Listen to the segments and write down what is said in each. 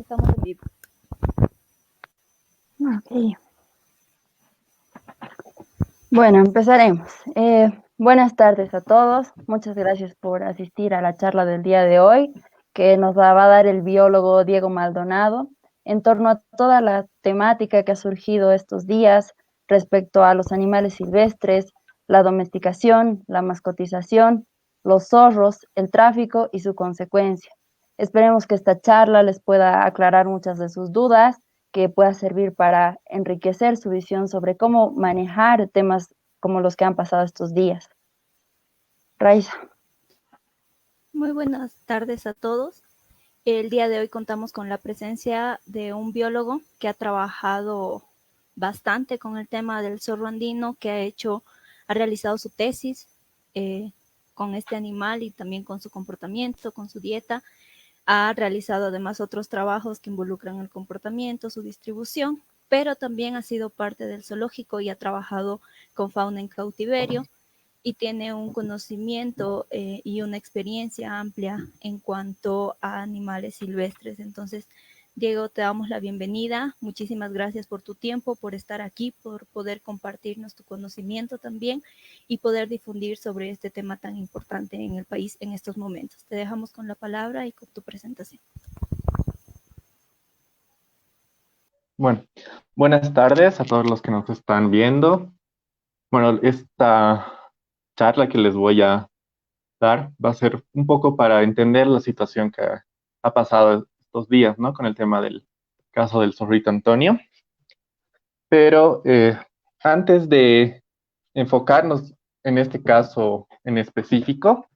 estamos en vivo. Ok. Bueno, empezaremos. Buenas tardes a todos. Muchas gracias por asistir a la charla del día de hoy, que nos va a dar el biólogo Diego Maldonado en torno a toda la temática que ha surgido estos días respecto a los animales silvestres, la domesticación, la mascotización, los zorros, el tráfico y su consecuencia. Esperemos que esta charla les pueda aclarar muchas de sus dudas, que pueda servir para enriquecer su visión sobre cómo manejar temas como los que han pasado estos días. Raiza. Muy buenas tardes a todos. El día de hoy contamos con la presencia de un biólogo que ha trabajado bastante con el tema del zorro andino, que ha realizado su tesis con este animal y también con su comportamiento, con su dieta. Ha realizado además otros trabajos que involucran el comportamiento, su distribución, pero también ha sido parte del zoológico y ha trabajado con fauna en cautiverio y tiene un conocimiento y una experiencia amplia en cuanto a animales silvestres. Entonces, Diego, te damos la bienvenida. Muchísimas gracias por tu tiempo, por estar aquí, por poder compartirnos tu conocimiento también y poder difundir sobre este tema tan importante en el país en estos momentos. Te dejamos con la palabra y con tu presentación. Bueno, buenas tardes a todos los que nos están viendo. Bueno, esta charla que les voy a dar va a ser un poco para entender la situación que ha pasado estos días, ¿no? Con el tema del caso del zorrito Antonio. Pero antes de enfocarnos en este caso en específico,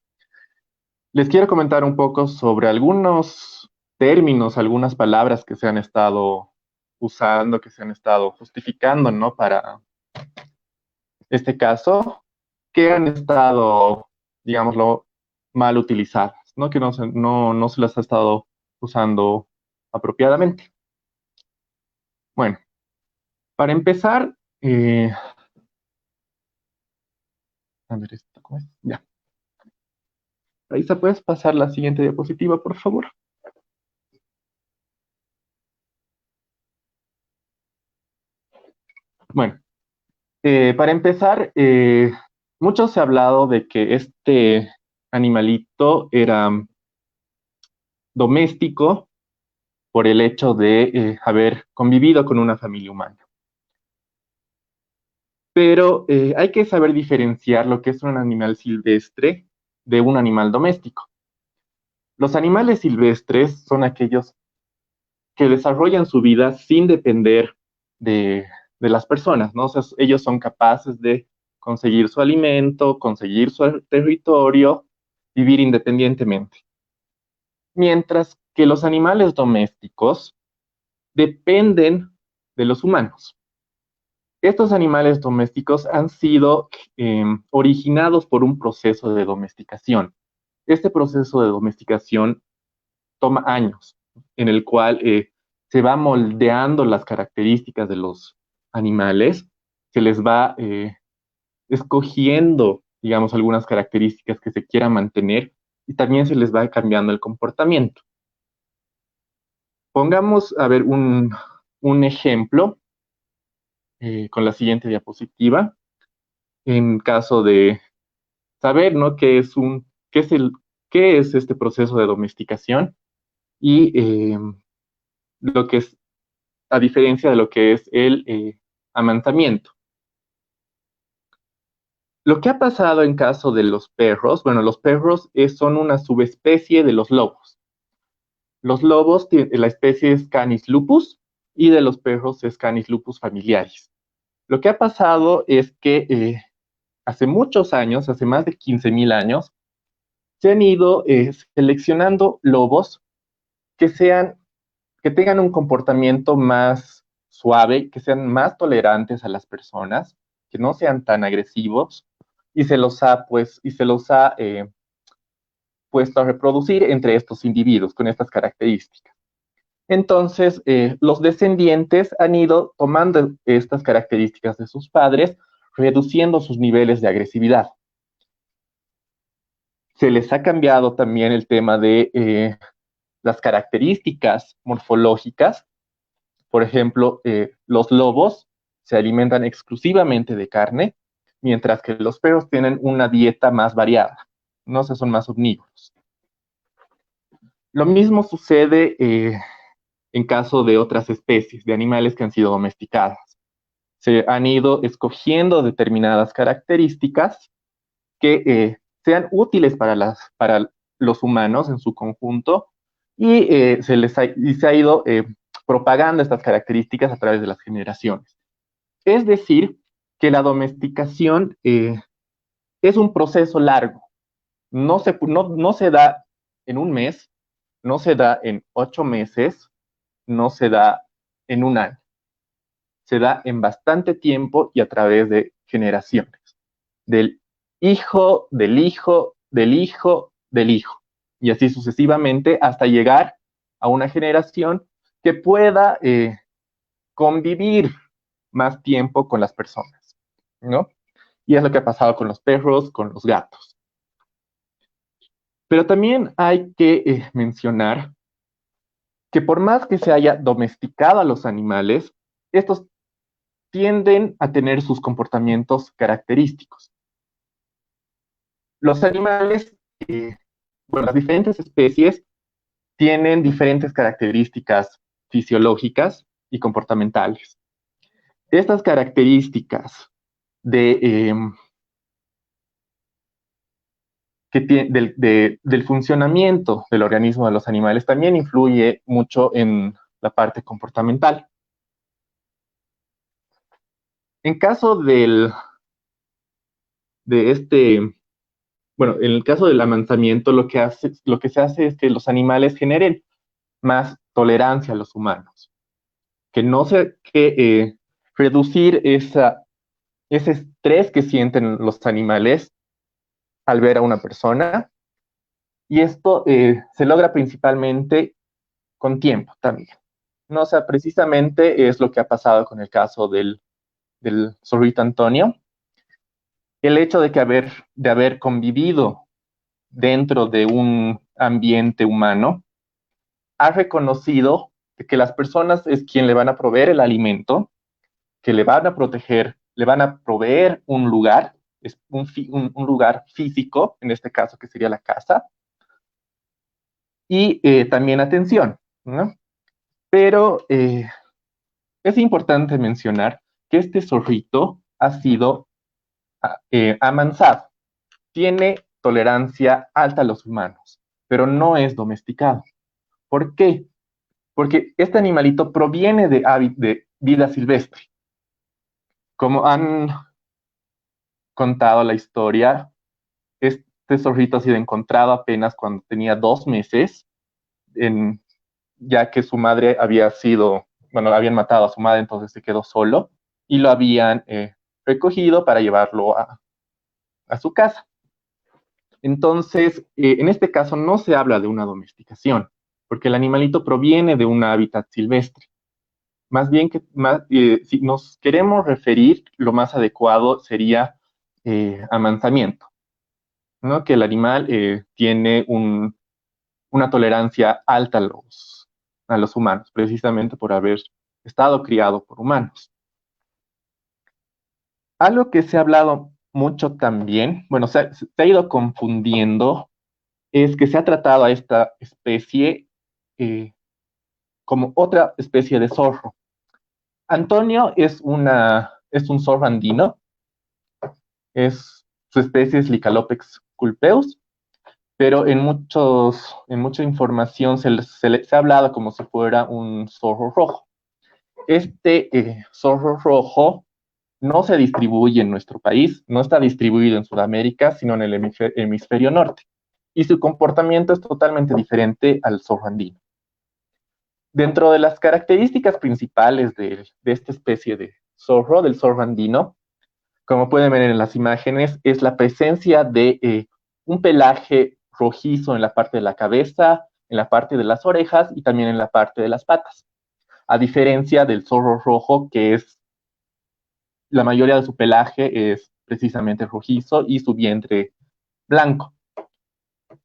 les quiero comentar un poco sobre algunos términos, algunas palabras que se han estado usando, que se han estado justificando, ¿no? Para este caso, que han estado, digámoslo, mal utilizadas, ¿no? Que no se las ha estado usando apropiadamente. Bueno, para empezar, a ver esto, ¿cómo es? Ya. Raíssa, ¿puedes pasar la siguiente diapositiva, por favor? Bueno, para empezar, mucho se ha hablado de que este animalito era doméstico por el hecho de haber convivido con una familia humana. Pero hay que saber diferenciar lo que es un animal silvestre de un animal doméstico. Los animales silvestres son aquellos que desarrollan su vida sin depender de las personas, ¿no? O sea, ellos son capaces de conseguir su alimento, conseguir su territorio, vivir independientemente. Mientras que los animales domésticos dependen de los humanos. Estos animales domésticos han sido originados por un proceso de domesticación. Este proceso de domesticación toma años, en el cual se va moldeando las características de los animales, se les va escogiendo, digamos, algunas características que se quieran mantener y también se les va cambiando el comportamiento. Pongamos, a ver, un ejemplo con la siguiente diapositiva, en caso de saber, ¿no? Qué es este proceso de domesticación y lo que es, a diferencia de lo que es el amantamiento. Lo que ha pasado en caso de los perros, bueno, los perros son una subespecie de los lobos. Los lobos, la especie es Canis lupus y de los perros es Canis lupus familiaris. Lo que ha pasado es que hace muchos años, hace más de 15,000 años, se han ido seleccionando lobos que tengan un comportamiento más suave, que sean más tolerantes a las personas, que no sean tan agresivos, y se los ha puesto a reproducir entre estos individuos con estas características. Entonces, los descendientes han ido tomando estas características de sus padres, reduciendo sus niveles de agresividad. Se les ha cambiado también el tema de las características morfológicas. Por ejemplo, los lobos se alimentan exclusivamente de carne, mientras que los perros tienen una dieta más variada, no sé, son más omnívoros. Lo mismo sucede en caso de otras especies, de animales que han sido domesticadas. Se han ido escogiendo determinadas características que sean útiles para los humanos en su conjunto y se ha ido propagando estas características a través de las generaciones. Es decir, que la domesticación es un proceso largo. No se da en un mes, no se da en 8 meses, no se da en un año. Se da en bastante tiempo y a través de generaciones. Del hijo, del hijo, del hijo, del hijo. Y así sucesivamente hasta llegar a una generación que pueda convivir más tiempo con las personas, ¿no? Y es lo que ha pasado con los perros, con los gatos. Pero también hay que mencionar que por más que se haya domesticado a los animales, estos tienden a tener sus comportamientos característicos. Los animales, bueno, las diferentes especies tienen diferentes características fisiológicas y comportamentales. Estas características del funcionamiento del organismo de los animales también influye mucho en la parte comportamental. En caso bueno, en el caso del amansamiento, lo que se hace es que los animales generen más tolerancia a los humanos, reducir ese estrés que sienten los animales al ver a una persona, y esto se logra principalmente con tiempo también. No, o sea, precisamente es lo que ha pasado con el caso del zorrito Antonio. El hecho de haber convivido dentro de un ambiente humano, ha reconocido que las personas es quien le van a proveer el alimento, que le van a proteger, le van a proveer un lugar, es un lugar físico, en este caso que sería la casa, y también atención, ¿no? Pero es importante mencionar que este zorrito ha sido amansado, tiene tolerancia alta a los humanos, pero no es domesticado. ¿Por qué? Porque este animalito proviene de vida silvestre. Como han contado la historia, este zorrito ha sido encontrado apenas cuando tenía 2 meses, ya que su madre habían matado a su madre, entonces se quedó solo y lo habían recogido para llevarlo a su casa. Entonces, en este caso no se habla de una domesticación, porque el animalito proviene de un hábitat silvestre. Más bien si nos queremos referir, lo más adecuado sería amansamiento, ¿no? Que el animal tiene una tolerancia alta a los humanos, precisamente por haber estado criado por humanos. Algo que se ha hablado mucho también, bueno, se ha ido confundiendo, es que se ha tratado a esta especie como otra especie de zorro. Antonio es un zorro andino, su especie es Lycalopex culpeus, pero en mucha información se ha hablado como si fuera un zorro rojo. Este zorro rojo no se distribuye en nuestro país, no está distribuido en Sudamérica, sino en el hemisferio norte. Y su comportamiento es totalmente diferente al zorro andino. Dentro de las características principales de esta especie de zorro, del zorro andino, como pueden ver en las imágenes, es la presencia de un pelaje rojizo en la parte de la cabeza, en la parte de las orejas y también en la parte de las patas. A diferencia del zorro rojo, la mayoría de su pelaje es precisamente rojizo y su vientre blanco.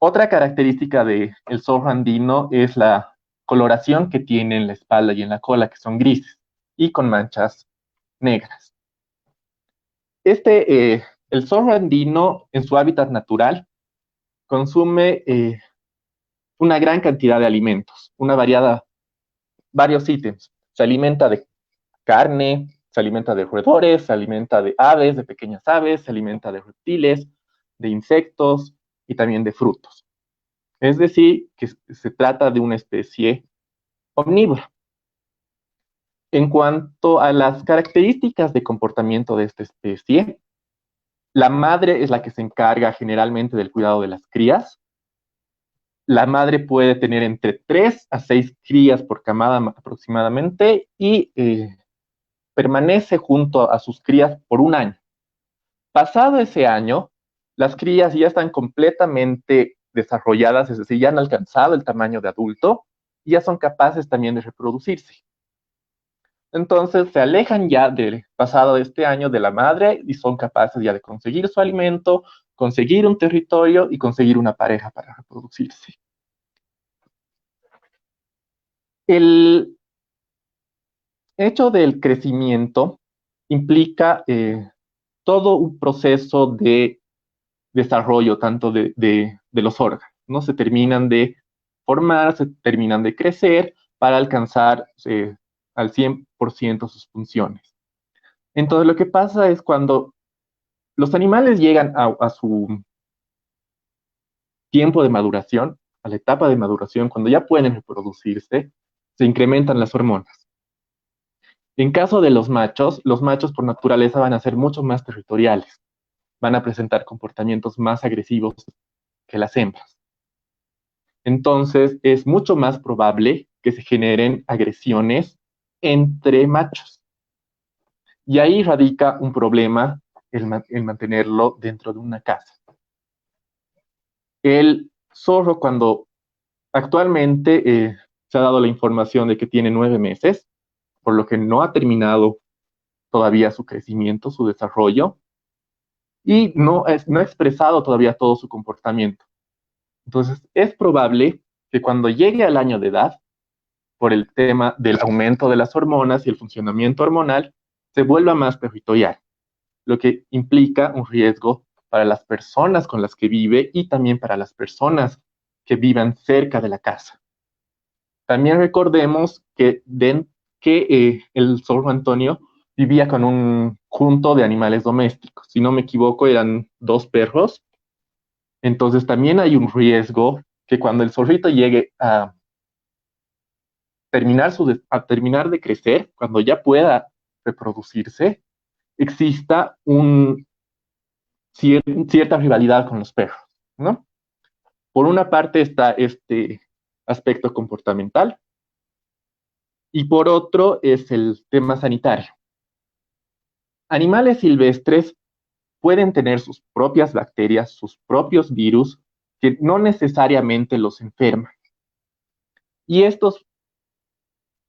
Otra característica del zorro andino es la coloración que tiene en la espalda y en la cola, que son grises y con manchas negras. El zorro andino, en su hábitat natural, consume una gran cantidad de alimentos, varios ítems. Se alimenta de carne, se alimenta de roedores, se alimenta de aves, de pequeñas aves, se alimenta de reptiles, de insectos y también de frutos. Es decir, que se trata de una especie omnívora. En cuanto a las características de comportamiento de esta especie, la madre es la que se encarga generalmente del cuidado de las crías. La madre puede tener entre 3 a 6 crías por camada aproximadamente y permanece junto a sus crías por un año. Pasado ese año, las crías ya están completamente desarrolladas, es decir, ya han alcanzado el tamaño de adulto y ya son capaces también de reproducirse. Entonces se alejan ya del pasado de este año de la madre y son capaces ya de conseguir su alimento, conseguir un territorio y conseguir una pareja para reproducirse. El hecho del crecimiento implica todo un proceso de desarrollo, tanto de los órganos, ¿no? Se terminan de formar, se terminan de crecer para alcanzar al 100% sus funciones. Entonces, lo que pasa es cuando los animales llegan a su tiempo de maduración, a la etapa de maduración, cuando ya pueden reproducirse, se incrementan las hormonas. En caso de los machos por naturaleza van a ser mucho más territoriales, van a presentar comportamientos más agresivos que las hembras. Entonces, es mucho más probable que se generen agresiones entre machos. Y ahí radica un problema el mantenerlo dentro de una casa. El zorro, cuando actualmente se ha dado la información de que tiene 9 meses, por lo que no ha terminado todavía su crecimiento, su desarrollo, y no ha expresado todavía todo su comportamiento. Entonces, es probable que cuando llegue al año de edad, por el tema del aumento de las hormonas y el funcionamiento hormonal, se vuelva más territorial, lo que implica un riesgo para las personas con las que vive y también para las personas que vivan cerca de la casa. También recordemos que el zorro Antonio vivía con un junto de animales domésticos. Si no me equivoco, eran 2 perros. Entonces también hay un riesgo que cuando el zorrito llegue a terminar de crecer, cuando ya pueda reproducirse, exista cierta rivalidad con los perros, ¿no? Por una parte está este aspecto comportamental y por otro es el tema sanitario. Animales silvestres pueden tener sus propias bacterias, sus propios virus, que no necesariamente los enferman. Y estos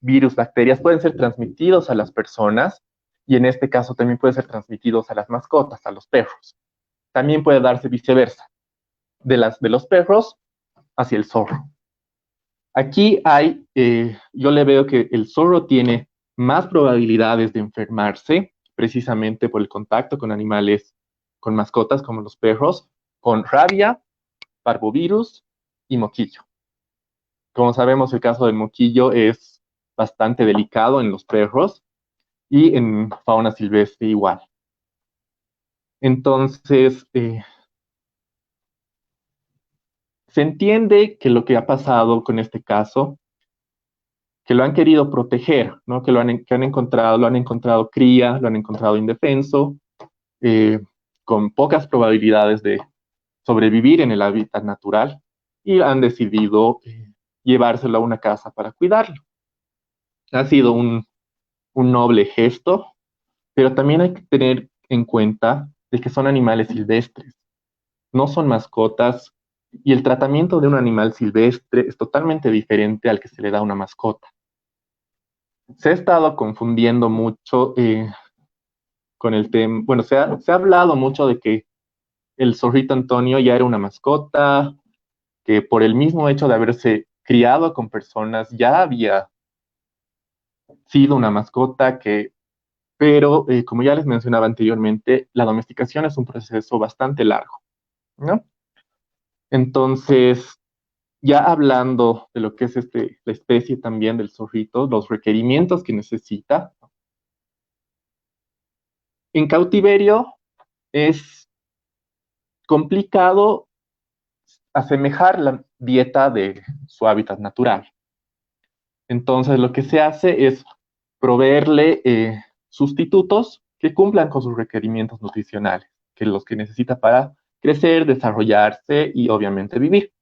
virus, bacterias, pueden ser transmitidos a las personas y en este caso también pueden ser transmitidos a las mascotas, a los perros. También puede darse viceversa, de los perros hacia el zorro. Aquí yo le veo que el zorro tiene más probabilidades de enfermarse, precisamente por el contacto con animales, con mascotas como los perros, con rabia, parvovirus y moquillo. Como sabemos, el caso del moquillo es bastante delicado en los perros y en fauna silvestre igual. Entonces, se entiende que lo que ha pasado con este caso, que lo han querido proteger, ¿no? Que lo han encontrado cría, lo han encontrado indefenso, con pocas probabilidades de sobrevivir en el hábitat natural y han decidido llevárselo a una casa para cuidarlo. Ha sido un noble gesto, pero también hay que tener en cuenta de que son animales silvestres, no son mascotas, y el tratamiento de un animal silvestre es totalmente diferente al que se le da a una mascota. Se ha estado confundiendo mucho con el tema, bueno, se ha hablado mucho de que el zorrito Antonio ya era una mascota, que por el mismo hecho de haberse criado con personas ya había sido una mascota pero como ya les mencionaba anteriormente, la domesticación es un proceso bastante largo, ¿no? Entonces, ya hablando de lo que es la especie también del zorrito, los requerimientos que necesita, en cautiverio es complicado asemejar la dieta de su hábitat natural. Entonces, lo que se hace es proveerle sustitutos que cumplan con sus requerimientos nutricionales, que los que necesita para crecer, desarrollarse y obviamente vivir.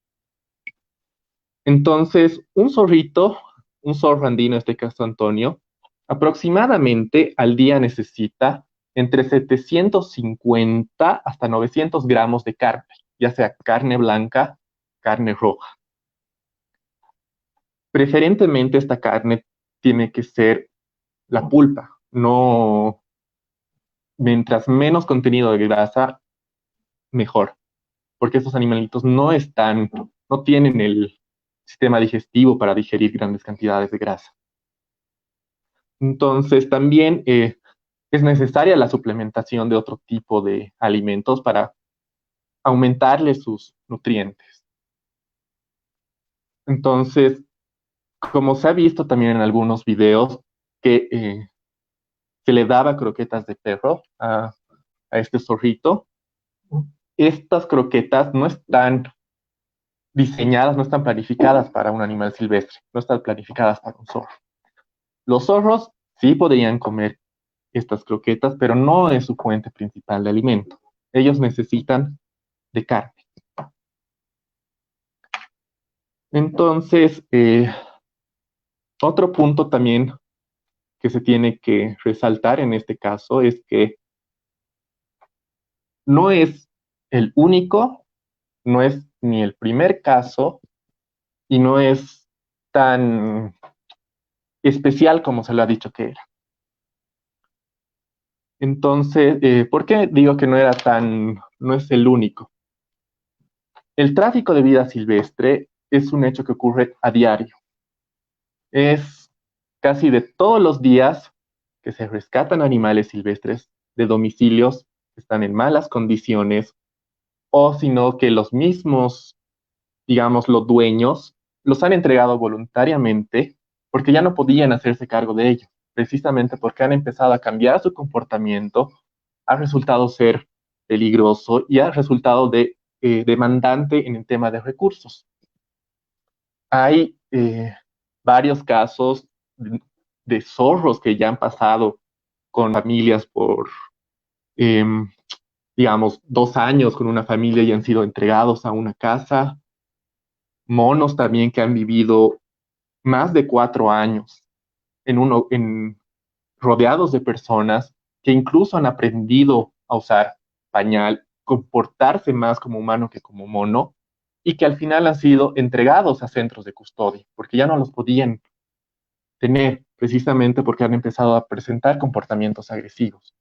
Entonces, un zorro andino, en este caso Antonio, aproximadamente al día necesita entre 750 hasta 900 gramos de carne, ya sea carne blanca, carne roja. Preferentemente esta carne tiene que ser la pulpa, no, mientras menos contenido de grasa, mejor, porque estos animalitos no tienen el sistema digestivo para digerir grandes cantidades de grasa. Entonces, también es necesaria la suplementación de otro tipo de alimentos para aumentarle sus nutrientes. Entonces, como se ha visto también en algunos videos, que se le daba croquetas de perro a este zorrito, estas croquetas no están diseñadas, no están planificadas para un animal silvestre, no están planificadas para un zorro. Los zorros sí podrían comer estas croquetas, pero no es su fuente principal de alimento. Ellos necesitan de carne. Entonces, otro punto también que se tiene que resaltar en este caso es que no es el único, no es ni el primer caso y no es tan especial como se lo ha dicho que era. Entonces, ¿por qué digo que no es el único? El tráfico de vida silvestre es un hecho que ocurre a diario. Es casi de todos los días que se rescatan animales silvestres de domicilios que están en malas condiciones o sino que los mismos, digamos, los dueños los han entregado voluntariamente porque ya no podían hacerse cargo de ellos, precisamente porque han empezado a cambiar su comportamiento, ha resultado ser peligroso y ha resultado demandante en el tema de recursos. Hay varios casos de zorros que ya han pasado con familias por, em, digamos, 2 años con una familia y han sido entregados a una casa. Monos también que han vivido más de 4 años rodeados de personas que incluso han aprendido a usar pañal, comportarse más como humano que como mono, y que al final han sido entregados a centros de custodia, porque ya no los podían tener, precisamente porque han empezado a presentar comportamientos agresivos.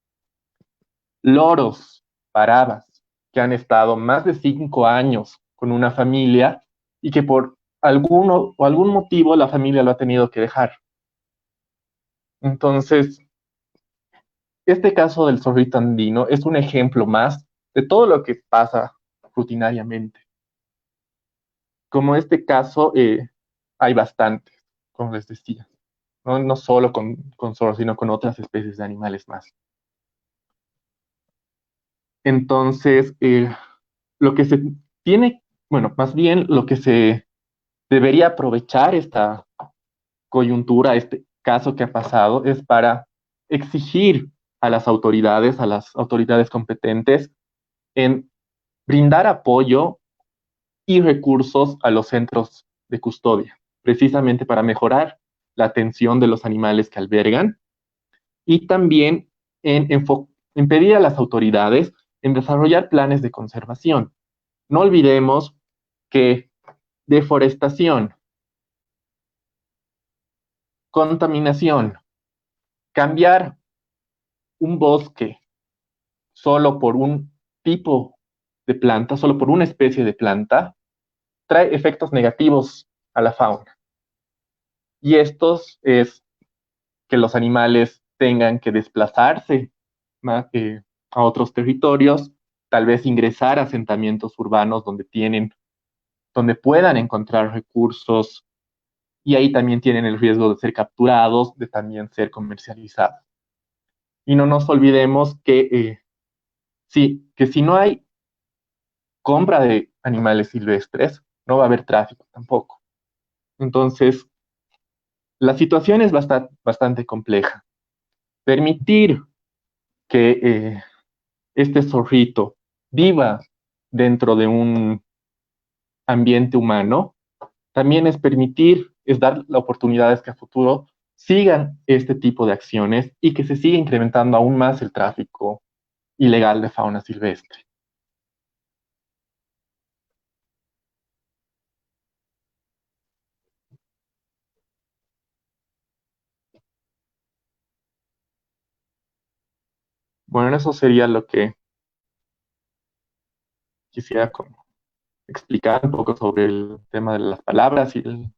Loros, parabas, que han estado más de 5 años con una familia y que por algún motivo la familia lo ha tenido que dejar. Entonces, este caso del zorrito andino es un ejemplo más de todo lo que pasa rutinariamente. Como este caso, hay bastantes, como les decía, no solo con zorros, sino con otras especies de animales más. Entonces, lo que se tiene, bueno, más bien lo que se debería aprovechar esta coyuntura, este caso que ha pasado, es para exigir a las autoridades competentes, en brindar apoyo y recursos a los centros de custodia, precisamente para mejorar la atención de los animales que albergan y también en pedir a las autoridades en desarrollar planes de conservación. No olvidemos que deforestación, contaminación, cambiar un bosque solo por un tipo de planta, solo por una especie de planta, trae efectos negativos a la fauna. Y estos es que los animales tengan que desplazarse a otros territorios, tal vez ingresar a asentamientos urbanos donde puedan encontrar recursos, y ahí también tienen el riesgo de ser capturados, de también ser comercializados. Y no nos olvidemos que si no hay compra de animales silvestres, no va a haber tráfico tampoco. Entonces, la situación es bastante compleja. Permitir que este zorrito viva dentro de un ambiente humano también es dar la oportunidad que a futuro sigan este tipo de acciones y que se siga incrementando aún más el tráfico ilegal de fauna silvestre. Bueno, eso sería lo que quisiera explicar un poco sobre el tema de las palabras y el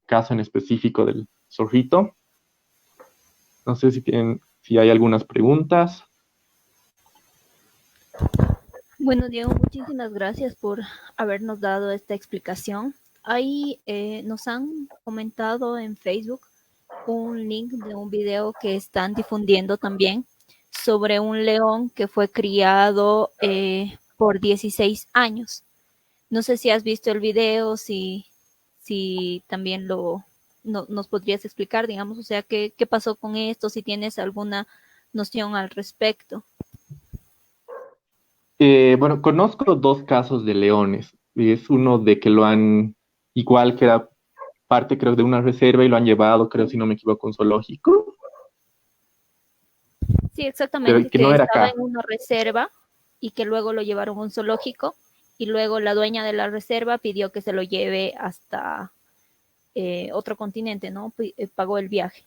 caso en específico del zorrito. No sé si hay algunas preguntas. Bueno, Diego, muchísimas gracias por habernos dado esta explicación. Ahí nos han comentado en Facebook un link de un video que están difundiendo también sobre un león que fue criado por 16 años. No sé si has visto el video, si también nos podrías explicar, digamos, o sea, qué pasó con esto, si tienes alguna noción al respecto. Bueno, conozco dos casos de leones. Es uno de que igual que era parte, creo, de una reserva y lo han llevado, creo, si no me equivoco, a un zoológico, Sí, pero exactamente, que no que era estaba acá. en una reserva y que luego lo llevaron a un zoológico y luego la dueña de la reserva pidió que se lo lleve hasta otro continente, ¿no? Pagó el viaje.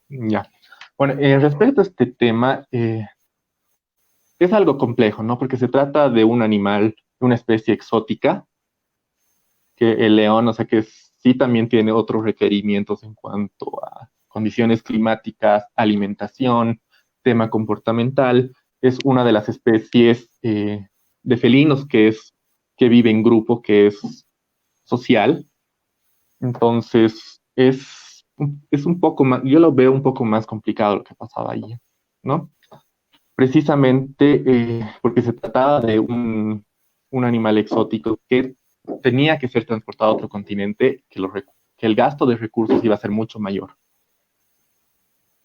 Ya. Bueno, respecto a este tema, es algo complejo, ¿no? Porque se trata de un animal, de una especie exótica, que el león, o sea, que sí también tiene otros requerimientos en cuanto a condiciones climáticas, alimentación, tema comportamental. Es una de las especies de felinos que vive en grupo, que es social. Entonces, es un poco más, yo lo veo un poco más complicado lo que pasaba allí, ¿no? Precisamente porque se trataba de un animal exótico que tenía que ser transportado a otro continente, que el gasto de recursos iba a ser mucho mayor.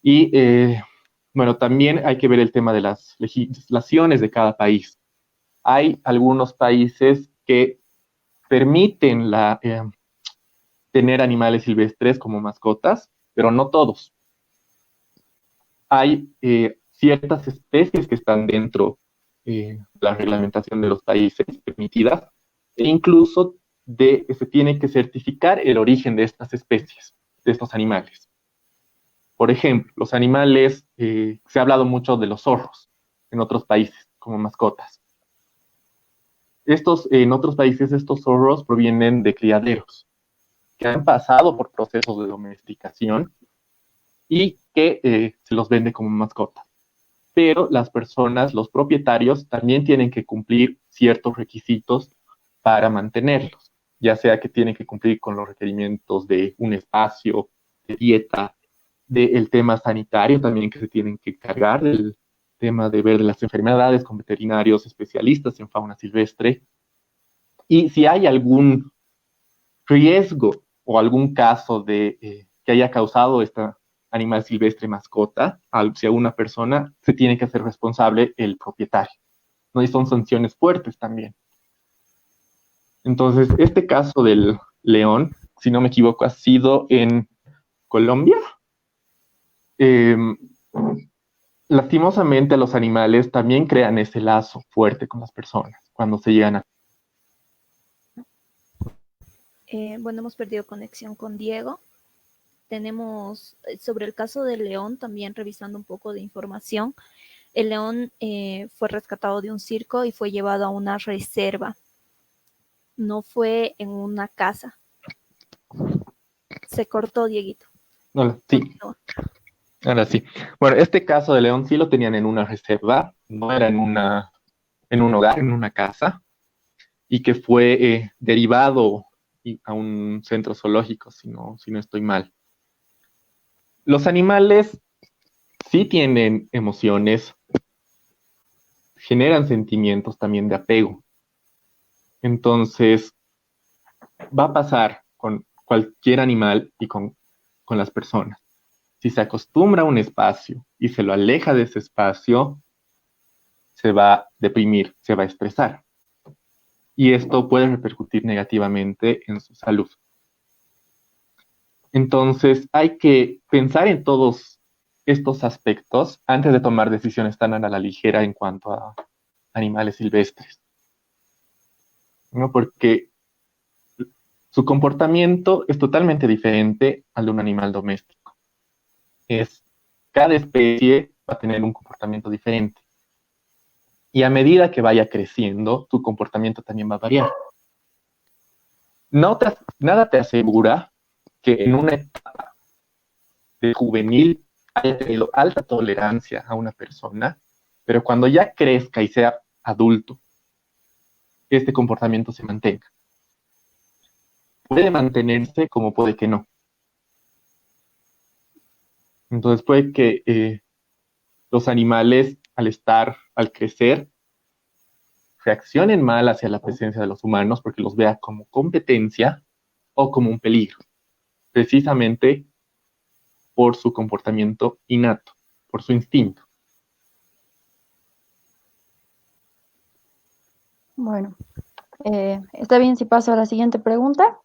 Y bueno, también hay que ver el tema de las legislaciones de cada país. Hay algunos países que permiten tener animales silvestres como mascotas, pero no todos. Hay ciertas especies que están dentro de la reglamentación de los países permitidas, e incluso se tiene que certificar el origen de estas especies, de estos animales. Por ejemplo, los animales, se ha hablado mucho de los zorros en otros países como mascotas. En otros países, estos zorros provienen de criaderos que han pasado por procesos de domesticación y que se los vende como mascotas. Pero las personas, los propietarios, también tienen que cumplir ciertos requisitos para mantenerlos, ya sea que tienen que cumplir con los requerimientos de un espacio, de dieta, del tema sanitario también que se tienen que cargar, del tema de ver las enfermedades con veterinarios especialistas en fauna silvestre. Y si hay algún riesgo o algún caso que haya causado esta animal silvestre mascota hacia una persona, se tiene que hacer responsable el propietario, ¿no? Y son sanciones fuertes también. Entonces, este caso del león, si no me equivoco, ha sido en Colombia. Eh, Lastimosamente, los animales también crean ese lazo fuerte con las personas cuando se llegan a... Bueno, hemos perdido conexión con Diego. Tenemos sobre el caso del león también revisando un poco de información. El león fue rescatado de un circo y fue llevado a una reserva. no fue en una casa. Se cortó, Dieguito. Hola, sí, No. ahora sí. Bueno, este caso de León sí lo tenían en una reserva, no era en un hogar, en una casa, y que fue derivado a un centro zoológico, si no estoy mal. Los animales sí tienen emociones, generan sentimientos también de apego. Entonces, va a pasar con cualquier animal y con las personas. Si se acostumbra a un espacio y se lo aleja de ese espacio, se va a deprimir, se va a estresar. Y esto puede repercutir negativamente en su salud. Entonces, hay que pensar en todos estos aspectos antes de tomar decisiones tan a la ligera en cuanto a animales silvestres, ¿no? Porque su comportamiento es totalmente diferente al de un animal doméstico. Es, cada especie va a tener un comportamiento diferente. Y a medida que vaya creciendo, su comportamiento también va a variar. Nada te asegura que en una etapa de juvenil haya tenido alta tolerancia a una persona, pero cuando ya crezca y sea adulto, este comportamiento se mantenga. Puede mantenerse como puede que no. Entonces puede que los animales, al crecer, reaccionen mal hacia la presencia de los humanos porque los vea como competencia o como un peligro, precisamente por su comportamiento innato, por su instinto. Bueno, ¿está bien si paso a la siguiente pregunta?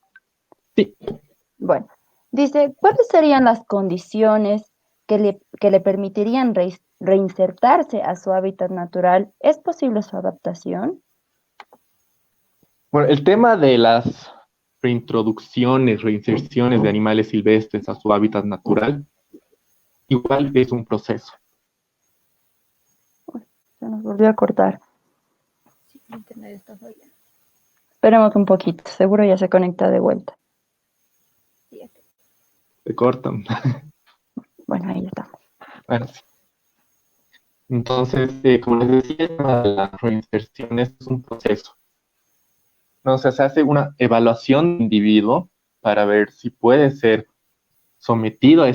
Sí. Bueno, dice, ¿cuáles serían las condiciones que le permitirían reinsertarse a su hábitat natural? ¿Es posible su adaptación? Bueno, el tema de las reintroducciones, reinserciones de animales silvestres a su hábitat natural, igual es un proceso. Se nos volvió a cortar. Sí, el internet está fallando. Esperemos un poquito, seguro ya se conecta de vuelta. Sí, ya que- Se cortan. Bueno, ahí está. Bueno, sí. Entonces, como les decía, el tema de las reinserciones es un proceso. ¿No? O sea, se hace una evaluación de individuo para ver si puede ser sometido a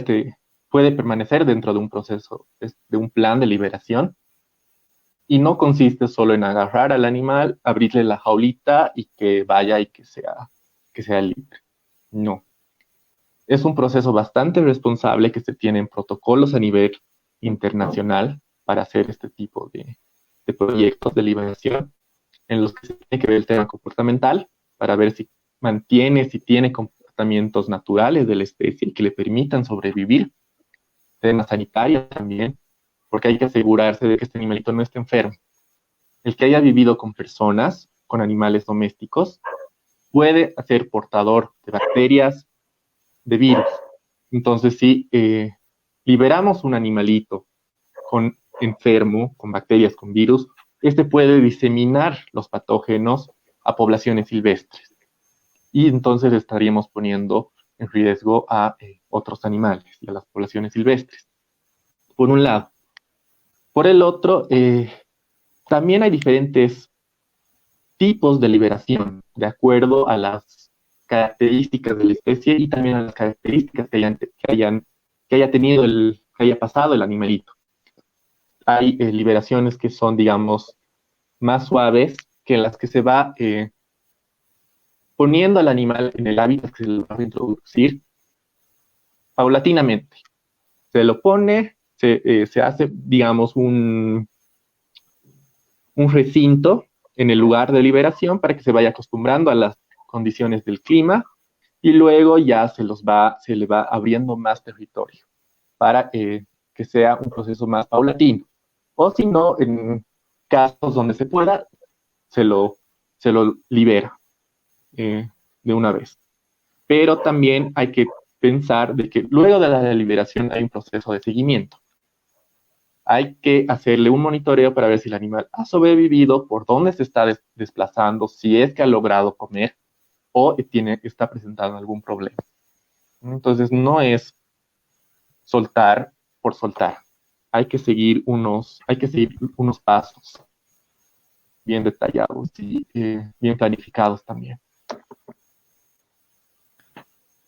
puede permanecer dentro de un proceso, de un plan de liberación. Y no consiste solo en agarrar al animal, abrirle la jaulita y que vaya y que sea libre. No. Es un proceso bastante responsable que se tienen protocolos a nivel internacional para hacer este tipo de proyectos de liberación en los que se tiene que ver el tema comportamental para ver si si tiene comportamientos naturales de la especie que le permitan sobrevivir, temas sanitarios también, porque hay que asegurarse de que este animalito no esté enfermo. El que haya vivido con personas, con animales domésticos, puede ser portador de bacterias, de virus. Entonces, si liberamos un animalito enfermo, con bacterias, con virus, este puede diseminar los patógenos a poblaciones silvestres. Y entonces estaríamos poniendo en riesgo a otros animales y a las poblaciones silvestres, por un lado. Por el otro, también hay diferentes tipos de liberación, de acuerdo a las características de la especie y también a las características que haya tenido que haya pasado el animalito. Hay liberaciones que son, digamos, más suaves, que en las que se va poniendo al animal en el hábitat que se le va a introducir paulatinamente. Se lo pone, se hace, digamos, un recinto en el lugar de liberación para que se vaya acostumbrando a las condiciones del clima y luego ya se le va abriendo más territorio para que sea un proceso más paulatino. O si no, en casos donde se pueda, se lo, se lo libera de una vez. Pero también hay que pensar de que luego de la liberación hay un proceso de seguimiento. hay que hacerle un monitoreo para ver si el animal ha sobrevivido, por dónde se está desplazando, si es que ha logrado comer o está presentando algún problema. Entonces, no es soltar por soltar. Hay que seguir unos pasos bien detallados y bien planificados también.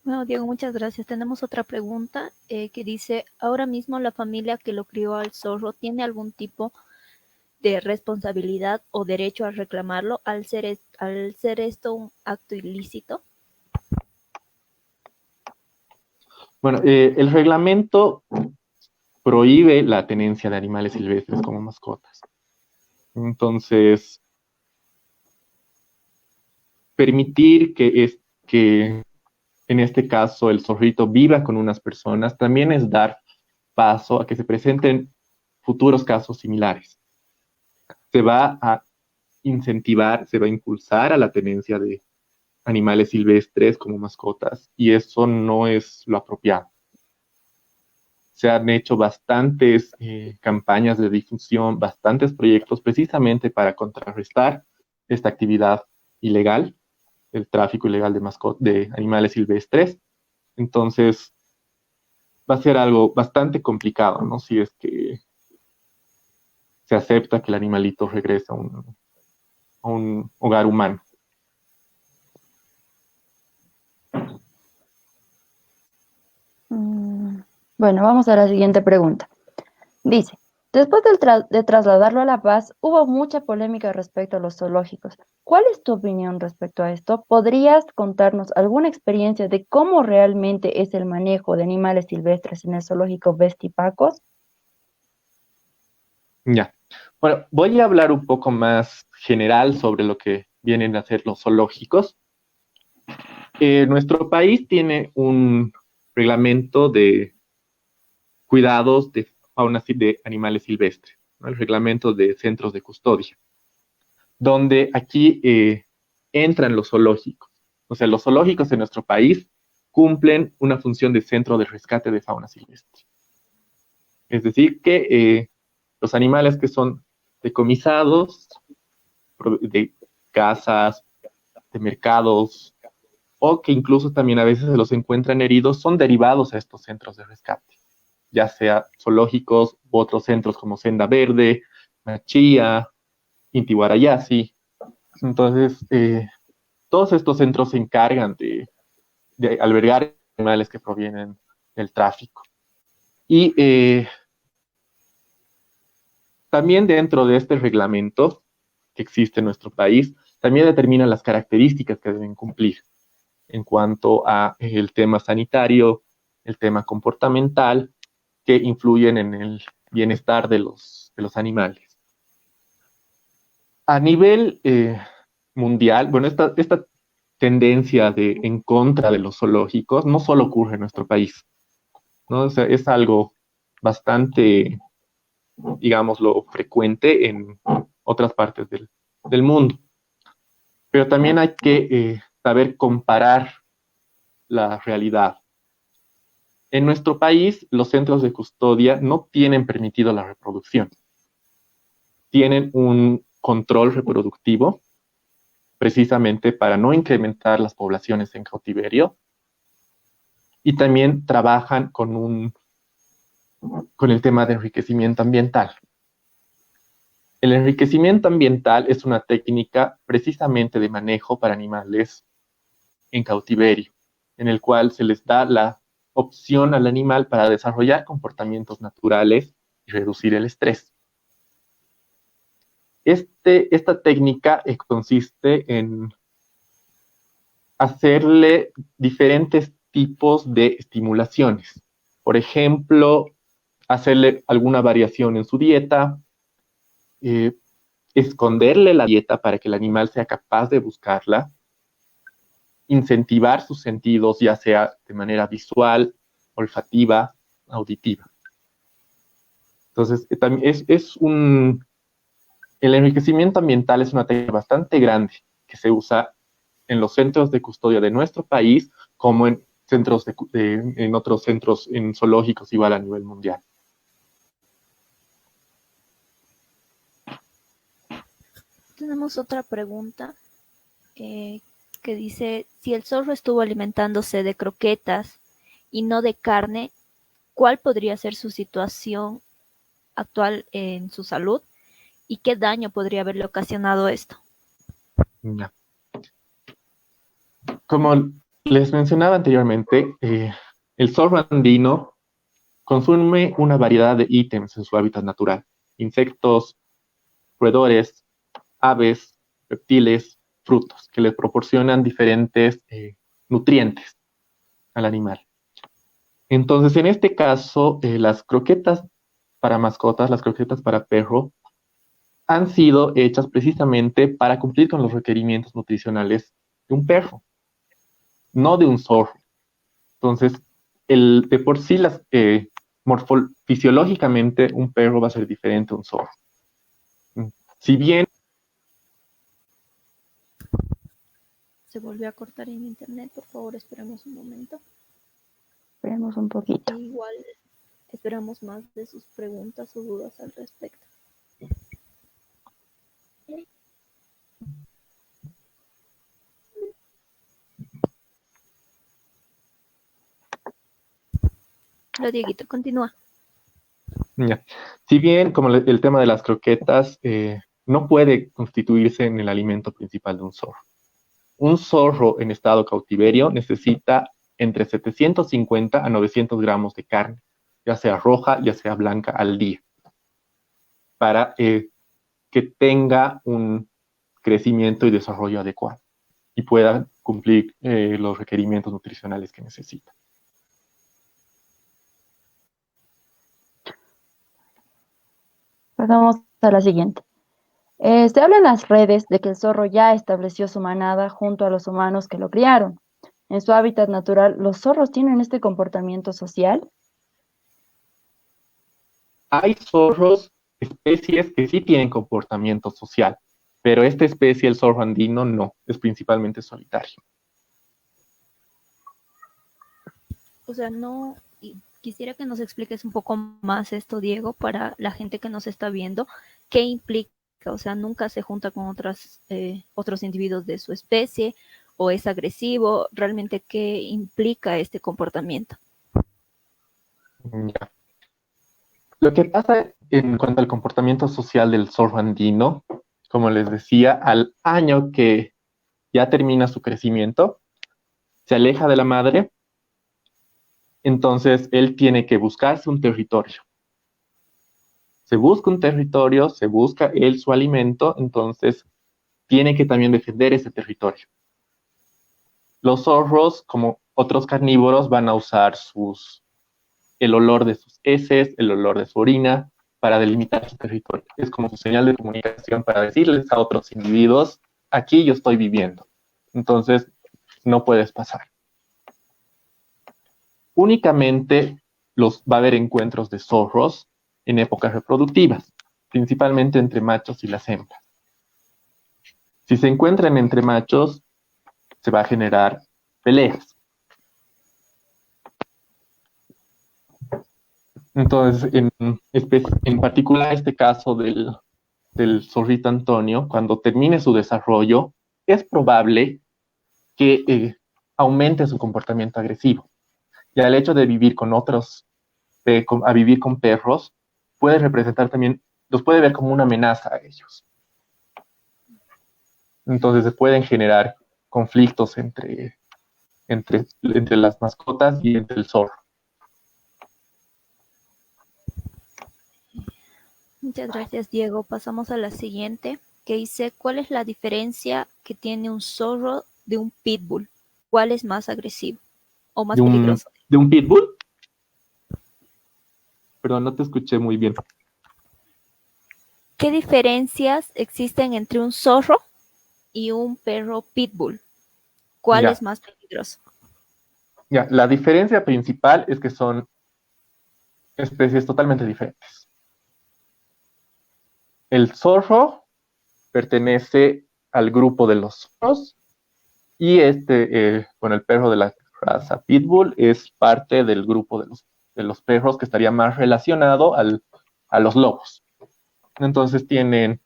Bueno, Diego, muchas gracias. Tenemos otra pregunta que dice, ¿ahora mismo la familia que lo crió al zorro tiene algún tipo de responsabilidad o derecho a reclamarlo al ser esto un acto ilícito? Bueno, el reglamento prohíbe la tenencia de animales silvestres como mascotas. Entonces, permitir que en este caso el zorrito viva con unas personas también es dar paso a que se presenten futuros casos similares. Se va a incentivar, se va a impulsar a la tenencia de animales silvestres como mascotas y eso no es lo apropiado. Se han hecho bastantes campañas de difusión, bastantes proyectos precisamente para contrarrestar esta actividad ilegal, el tráfico ilegal de animales silvestres. Entonces, va a ser algo bastante complicado, ¿no? Si es que se acepta que el animalito regrese a un hogar humano. Bueno, vamos a la siguiente pregunta. Dice, después de trasladarlo a La Paz, hubo mucha polémica respecto a los zoológicos. ¿Cuál es tu opinión respecto a esto? ¿Podrías contarnos alguna experiencia de cómo realmente es el manejo de animales silvestres en el zoológico Vestipacos? Ya. Bueno, voy a hablar un poco más general sobre lo que vienen a ser los zoológicos. Nuestro país tiene un reglamento de cuidados de fauna de animales silvestres, ¿no? El reglamento de centros de custodia, donde aquí entran los zoológicos. O sea, los zoológicos en nuestro país cumplen una función de centro de rescate de fauna silvestre. Es decir, que los animales que son decomisados de casas, de mercados, o que incluso también a veces se los encuentran heridos, son derivados a estos centros de rescate, ya sea zoológicos u otros centros como Senda Verde, Machía, Inti Guarayasi. Entonces, todos estos centros se encargan de albergar animales que provienen del tráfico. Y también dentro de este reglamento que existe en nuestro país, también determina las características que deben cumplir en cuanto a el tema sanitario, el tema comportamental, que influyen en el bienestar de los animales. A nivel mundial, bueno, esta tendencia en contra de los zoológicos no solo ocurre en nuestro país, ¿no? O sea, es algo bastante, digámoslo, frecuente en otras partes del mundo. Pero también hay que saber comparar la realidad. En nuestro país, los centros de custodia no tienen permitido la reproducción. Tienen un control reproductivo precisamente para no incrementar las poblaciones en cautiverio y también trabajan con el tema de enriquecimiento ambiental. El enriquecimiento ambiental es una técnica precisamente de manejo para animales en cautiverio, en el cual se les da la opción al animal para desarrollar comportamientos naturales y reducir el estrés. Esta técnica consiste en hacerle diferentes tipos de estimulaciones. Por ejemplo, hacerle alguna variación en su dieta, esconderle la dieta para que el animal sea capaz de buscarla, incentivar sus sentidos, ya sea de manera visual, olfativa, auditiva. Entonces, el enriquecimiento ambiental es una técnica bastante grande que se usa en los centros de custodia de nuestro país, como en en otros centros, en zoológicos igual a nivel mundial. tenemos otra pregunta que dice, si el zorro estuvo alimentándose de croquetas y no de carne, ¿cuál podría ser su situación actual en su salud y qué daño podría haberle ocasionado esto? Ya. Como les mencionaba anteriormente, el zorro andino consume una variedad de ítems en su hábitat natural: insectos, roedores, aves, reptiles, frutos, que le proporcionan diferentes nutrientes al animal. Entonces, en este caso, las croquetas para mascotas, las croquetas para perro, han sido hechas precisamente para cumplir con los requerimientos nutricionales de un perro, no de un zorro. Entonces, de por sí, fisiológicamente, un perro va a ser diferente a un zorro. Si bien Se volvió a cortar en internet, por favor, esperemos un momento. Esperemos un poquito. Igual esperamos más de sus preguntas o dudas al respecto. Lo Dieguito, continúa. Ya. Si bien, como el tema de las croquetas, no puede constituirse en el alimento principal de un zorro. Un zorro en estado cautiverio necesita entre 750 a 900 gramos de carne, ya sea roja, ya sea blanca, al día, para que tenga un crecimiento y desarrollo adecuado y pueda cumplir los requerimientos nutricionales que necesita. Pasamos a la siguiente. Se habla en las redes de que el zorro ya estableció su manada junto a los humanos que lo criaron. En su hábitat natural, ¿los zorros tienen este comportamiento social? Hay zorros, especies que sí tienen comportamiento social, pero esta especie, el zorro andino, no, es principalmente solitario. O sea, no, quisiera que nos expliques un poco más esto, Diego, para la gente que nos está viendo, qué implica, o sea, nunca se junta con otros individuos de su especie o es agresivo, realmente qué implica este comportamiento. Ya. Lo que pasa en cuanto al comportamiento social del zorro andino, como les decía, al año que ya termina su crecimiento, se aleja de la madre, entonces él tiene que buscarse un territorio. Se busca un territorio, se busca él su alimento, entonces tiene que también defender ese territorio. Los zorros, como otros carnívoros, van a usar el olor de sus heces, el olor de su orina, para delimitar su territorio. Es como su señal de comunicación para decirles a otros individuos, aquí yo estoy viviendo. Entonces, no puedes pasar. Únicamente va a haber encuentros de zorros en épocas reproductivas, principalmente entre machos y las hembras. Si se encuentran entre machos, se va a generar peleas. Entonces, en particular este caso del zorrito Antonio, cuando termine su desarrollo, es probable que aumente su comportamiento agresivo. Y el hecho de vivir con otros, a vivir con perros, puede representar también, los puede ver como una amenaza a ellos. Entonces se pueden generar conflictos entre las mascotas y entre el zorro. Muchas gracias, Diego. Pasamos a la siguiente, que dice, ¿cuál es la diferencia que tiene un zorro de un pitbull? ¿Cuál es más agresivo o más peligroso? ¿De un pitbull? Perdón, no te escuché muy bien. ¿Qué diferencias existen entre un zorro y un perro pitbull? ¿Cuál es más peligroso? Ya, la diferencia principal es que son especies totalmente diferentes. El zorro pertenece al grupo de los zorros y el perro de la raza pitbull es parte del grupo de los perros que estaría más relacionado a los lobos. Entonces tienen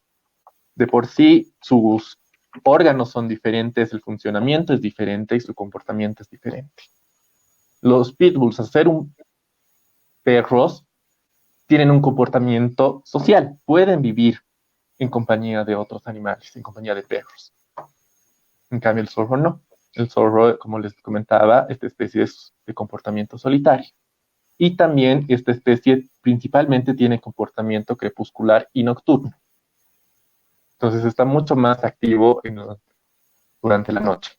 de por sí sus órganos son diferentes, el funcionamiento es diferente y su comportamiento es diferente. Los pitbulls, al ser perros, tienen un comportamiento social, pueden vivir en compañía de otros animales, en compañía de perros. En cambio, el zorro no. El zorro, como les comentaba, esta especie es de comportamiento solitario. Y también esta especie principalmente tiene comportamiento crepuscular y nocturno. Entonces está mucho más activo durante la noche.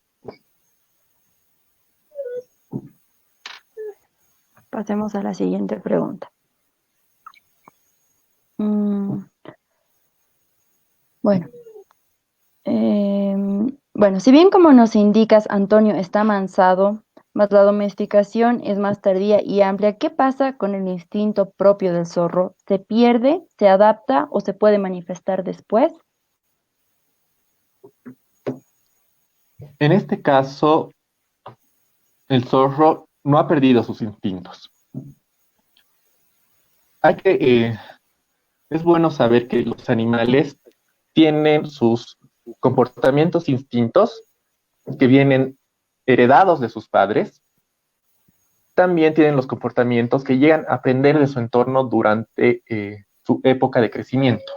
Pasemos a la siguiente pregunta. Bueno, si bien como nos indicas, Antonio está amansado, mas la domesticación es más tardía y amplia, ¿qué pasa con el instinto propio del zorro? ¿Se pierde, se adapta o se puede manifestar después? En este caso, el zorro no ha perdido sus instintos. Es bueno saber que los animales tienen sus comportamientos, instintos, que vienen heredados de sus padres. También tienen los comportamientos que llegan a aprender de su entorno durante su época de crecimiento.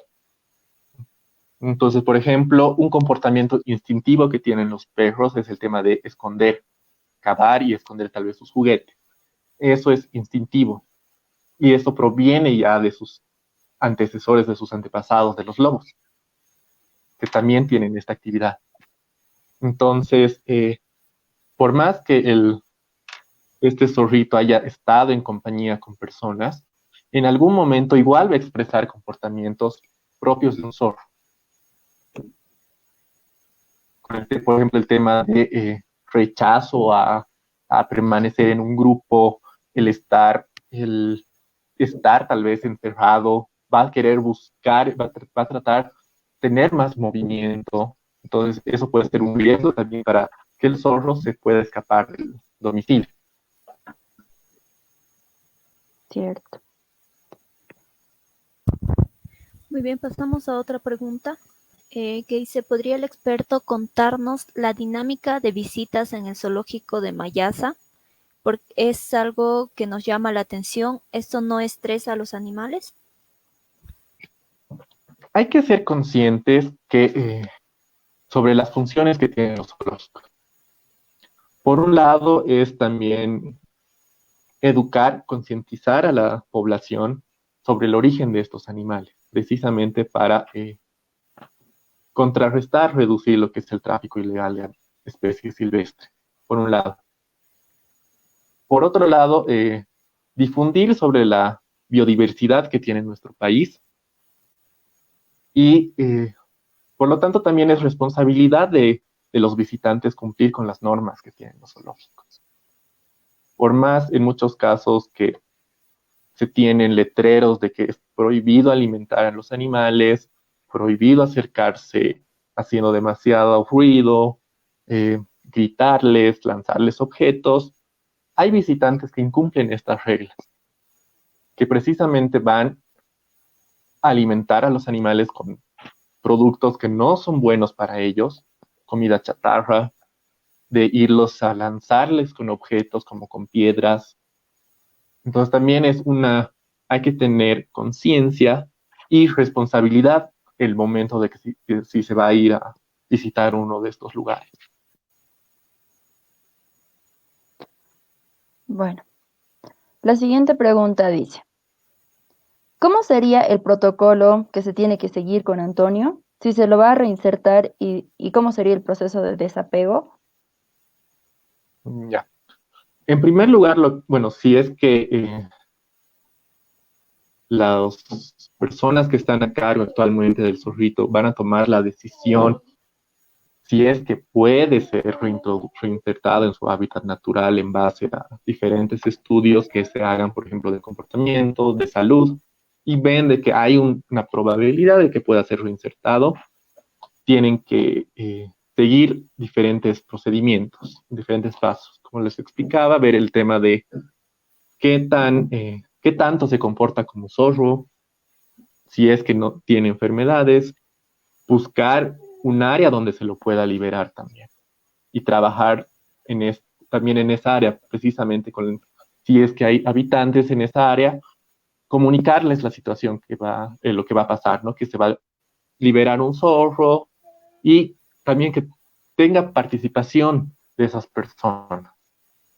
Entonces, por ejemplo, un comportamiento instintivo que tienen los perros es el tema de esconder, cavar y esconder tal vez sus juguetes. Eso es instintivo. Y esto proviene ya de sus antecesores, de sus antepasados, de los lobos, que también tienen esta actividad. Entonces, por más que este zorrito haya estado en compañía con personas, en algún momento igual va a expresar comportamientos propios de un zorro. Por ejemplo, el tema de rechazo a permanecer en un grupo, el estar tal vez encerrado, va a querer buscar, va a tratar de tener más movimiento. Entonces, eso puede ser un riesgo también para que el zorro se pueda escapar del domicilio. Cierto. Muy bien, pasamos a otra pregunta que dice, ¿podría el experto contarnos la dinámica de visitas en el zoológico de Mayasa? Porque es algo que nos llama la atención. ¿Esto no estresa a los animales? Hay que ser conscientes sobre las funciones que tienen los zoológicos. Por un lado, es también educar, concientizar a la población sobre el origen de estos animales, precisamente para contrarrestar, reducir lo que es el tráfico ilegal de especies silvestres, por un lado. Por otro lado, difundir sobre la biodiversidad que tiene nuestro país y, por lo tanto, también es responsabilidad de los visitantes cumplir con las normas que tienen los zoológicos. Por más, en muchos casos, que se tienen letreros de que es prohibido alimentar a los animales, prohibido acercarse haciendo demasiado ruido, gritarles, lanzarles objetos. Hay visitantes que incumplen estas reglas, que precisamente van a alimentar a los animales con productos que no son buenos para ellos, comida chatarra, de irlos a lanzarles con objetos como con piedras. Entonces también hay que tener conciencia y responsabilidad el momento de que si se va a ir a visitar uno de estos lugares. Bueno, la siguiente pregunta dice, ¿cómo sería el protocolo que se tiene que seguir con Antonio? Si se lo va a reinsertar y cómo sería el proceso de desapego. Ya. En primer lugar, si es que las personas que están a cargo actualmente del zorrito van a tomar la decisión si es que puede ser reinsertado en su hábitat natural en base a diferentes estudios que se hagan, por ejemplo, de comportamiento, de salud, y ven de que hay una probabilidad de que pueda ser reinsertado, tienen que seguir diferentes procedimientos, diferentes pasos. Como les explicaba, ver el tema de qué tanto se comporta como zorro, si es que no tiene enfermedades, buscar un área donde se lo pueda liberar también y trabajar también en esa área, precisamente si es que hay habitantes en esa área, comunicarles la situación lo que va a pasar, ¿no? Que se va a liberar un zorro y también que tenga participación de esas personas,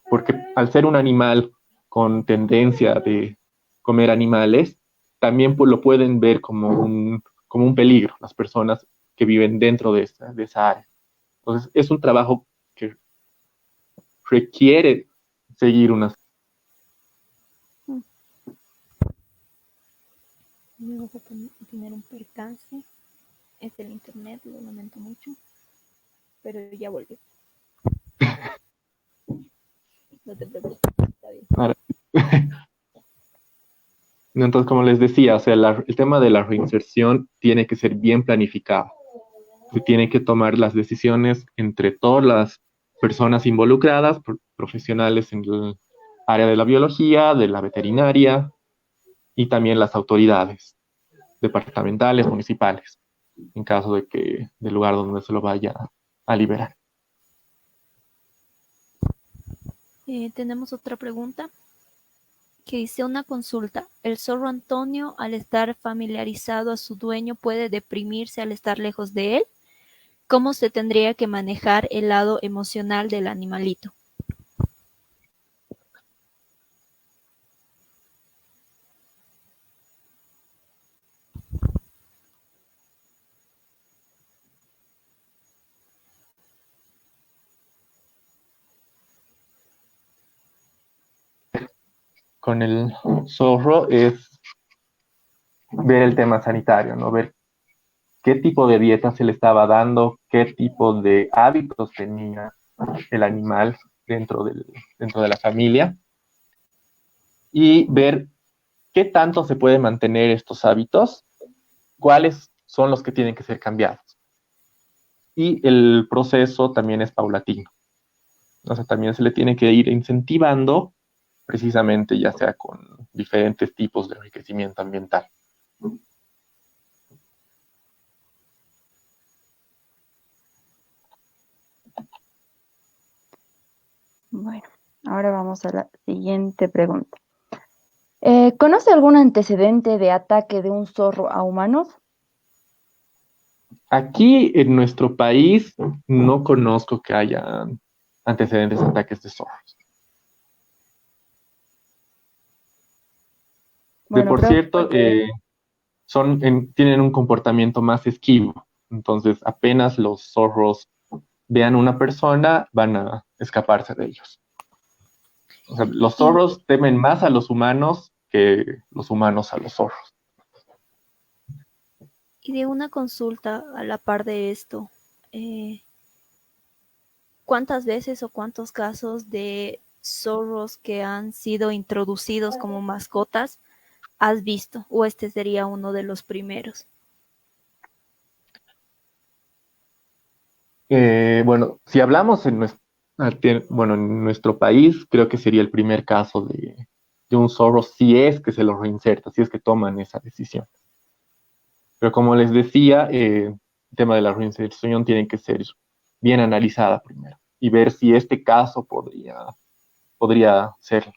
porque al ser un animal con tendencia de comer animales, también pues, lo pueden ver como un peligro las personas que viven dentro de esa área. Entonces, es un trabajo que requiere seguir unas... Vamos a tener un percance. Es el internet, lo lamento mucho, pero ya volvió. No te preocupes, está bien. Ahora, entonces, como les decía, o sea, el tema de la reinserción tiene que ser bien planificado. Se tienen que tomar las decisiones entre todas las personas involucradas, profesionales en el área de la biología, de la veterinaria y también las autoridades departamentales, municipales, en caso del lugar donde se lo vaya a liberar. Tenemos otra pregunta que dice una consulta. ¿El zorro Antonio, al estar familiarizado a su dueño, puede deprimirse al estar lejos de él? ¿Cómo se tendría que manejar el lado emocional del animalito? Con el zorro es ver el tema sanitario, ¿no? Ver qué tipo de dieta se le estaba dando, qué tipo de hábitos tenía el animal dentro de la familia y ver qué tanto se puede mantener estos hábitos, cuáles son los que tienen que ser cambiados. Y el proceso también es paulatino. O sea, también se le tiene que ir incentivando precisamente ya sea con diferentes tipos de enriquecimiento ambiental. Bueno, ahora vamos a la siguiente pregunta. ¿Conoce algún antecedente de ataque de un zorro a humanos? Aquí en nuestro país no conozco que haya antecedentes de ataques de zorros. Bueno, Por creo que cierto, tienen un comportamiento más esquivo. Entonces, apenas los zorros vean una persona, van a escaparse de ellos. O sea, los zorros temen más a los humanos que los humanos a los zorros. Y de una consulta a la par de esto, ¿cuántas veces o cuántos casos de zorros que han sido introducidos como mascotas has visto? ¿O este sería uno de los primeros? Bueno, si hablamos en nuestro país, creo que sería el primer caso de un zorro si es que se lo reinserta, si es que toman esa decisión. Pero como les decía, el tema de la reinserción tiene que ser bien analizada primero y ver si este caso podría ser.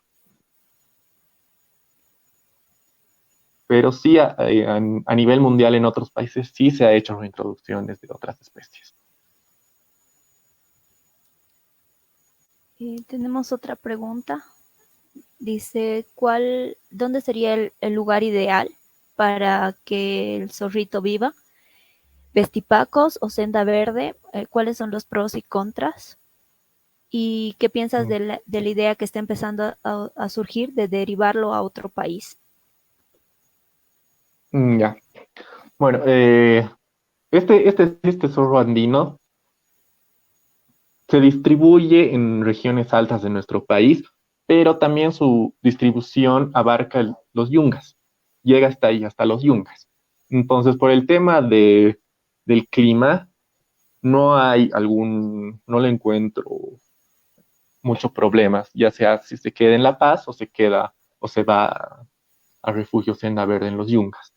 Pero sí, a nivel mundial en otros países sí se ha hecho reintroducciones de otras especies. Tenemos otra pregunta. Dice, ¿dónde sería el lugar ideal para que el zorrito viva? ¿Vestipacos o senda verde? ¿Cuáles son los pros y contras? ¿Y qué piensas Mm. de la idea que está empezando a surgir de derivarlo a otro país? Ya. Bueno, este zorro andino se distribuye en regiones altas de nuestro país, pero también su distribución abarca los yungas, llega hasta ahí, hasta los yungas. Entonces, por el tema del clima, no le encuentro muchos problemas, ya sea si se queda en La Paz o se va a refugio Senda Verde en los yungas.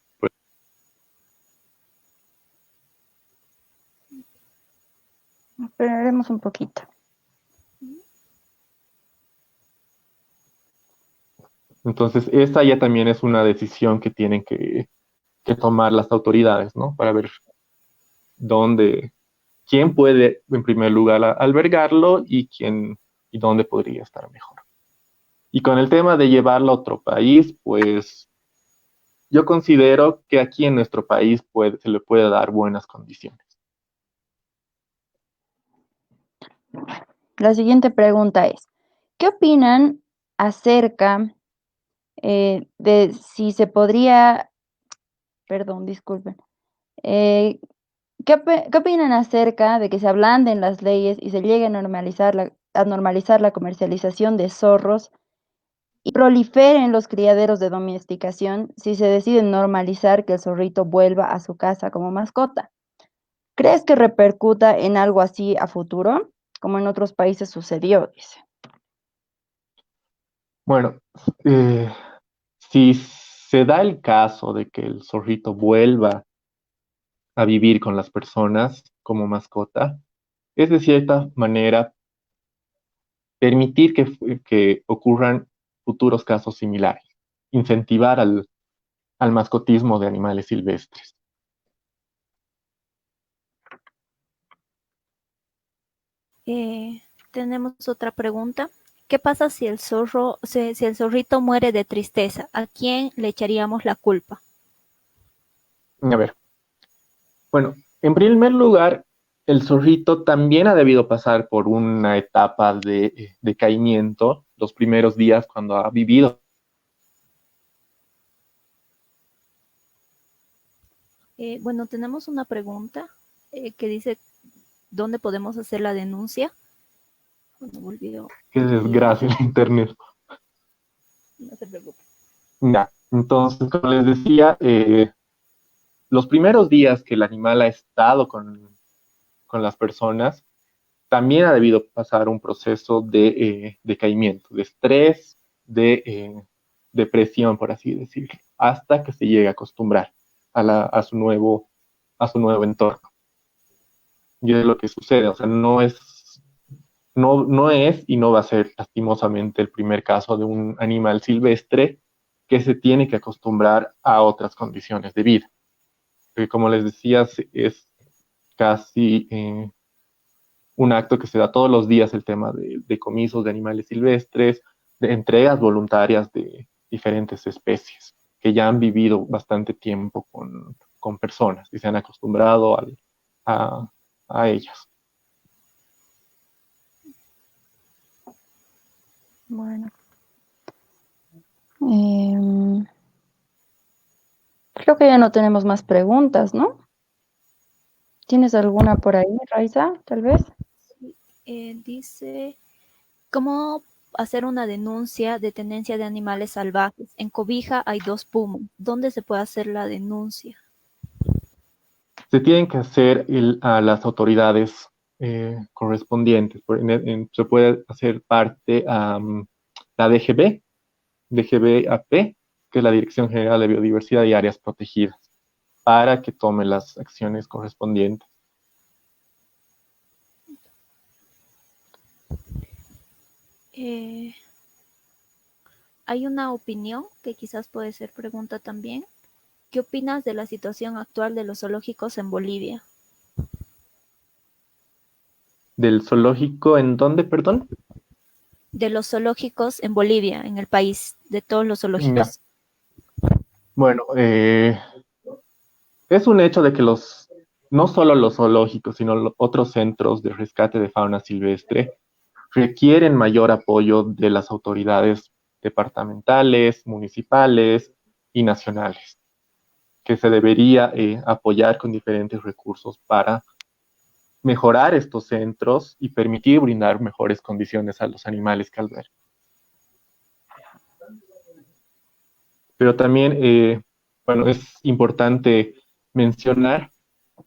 Esperaremos un poquito. Entonces, esa ya también es una decisión que tienen que tomar las autoridades, ¿no? Para ver dónde, quién puede, en primer lugar, albergarlo y dónde podría estar mejor. Y con el tema de llevarlo a otro país, pues yo considero que aquí en nuestro país se le puede dar buenas condiciones. La siguiente pregunta es, ¿qué opinan acerca de si se podría, perdón, disculpen, eh, ¿qué opinan acerca de que se ablanden las leyes y se llegue a normalizar la comercialización de zorros y proliferen los criaderos de domesticación si se decide normalizar que el zorrito vuelva a su casa como mascota? ¿Crees que repercuta en algo así a futuro, como en otros países sucedió? Dice. Bueno, eh, si se da el caso de que el zorrito vuelva a vivir con las personas como mascota, es de cierta manera permitir que ocurran futuros casos similares, incentivar al mascotismo de animales silvestres. Tenemos otra pregunta. ¿Qué pasa si si el zorrito muere de tristeza? ¿A quién le echaríamos la culpa? A ver, bueno, en primer lugar, el zorrito también ha debido pasar por una etapa de decaimiento los primeros días cuando ha vivido. Bueno, tenemos una pregunta que dice, ¿dónde podemos hacer la denuncia? Bueno, volvió. Qué desgracia el internet. No se preocupe. Ya, entonces, como les decía, los primeros días que el animal ha estado con las personas, también ha debido pasar un proceso de decaimiento, de estrés, de depresión, por así decirlo, hasta que se llegue a acostumbrar a su nuevo entorno. Y es lo que sucede, o sea, no es y no va a ser lastimosamente el primer caso de un animal silvestre que se tiene que acostumbrar a otras condiciones de vida. Porque como les decía, es casi un acto que se da todos los días, el tema de decomisos de animales silvestres, de entregas voluntarias de diferentes especies que ya han vivido bastante tiempo con personas y se han acostumbrado a, a ellas. Bueno. Creo que ya no tenemos más preguntas, ¿no? ¿Tienes alguna por ahí, Raiza, tal vez? Dice, ¿cómo hacer una denuncia de tenencia de animales salvajes? En Cobija hay 2 pumas. ¿Dónde se puede hacer la denuncia? Se tienen que hacer a las autoridades correspondientes. Se puede hacer parte a la DGBAP, que es la Dirección General de Biodiversidad y Áreas Protegidas, para que tome las acciones correspondientes. Hay una opinión que quizás puede ser pregunta también. ¿Qué opinas de la situación actual de los zoológicos en Bolivia? ¿Del zoológico en dónde, perdón? De los zoológicos en Bolivia, en el país, de todos los Ya. zoológicos. Bueno, es un hecho de que no solo los zoológicos, sino otros centros de rescate de fauna silvestre requieren mayor apoyo de las autoridades departamentales, municipales y nacionales, que se debería apoyar con diferentes recursos para mejorar estos centros y permitir brindar mejores condiciones a los animales que albergan. Pero también, bueno, es importante mencionar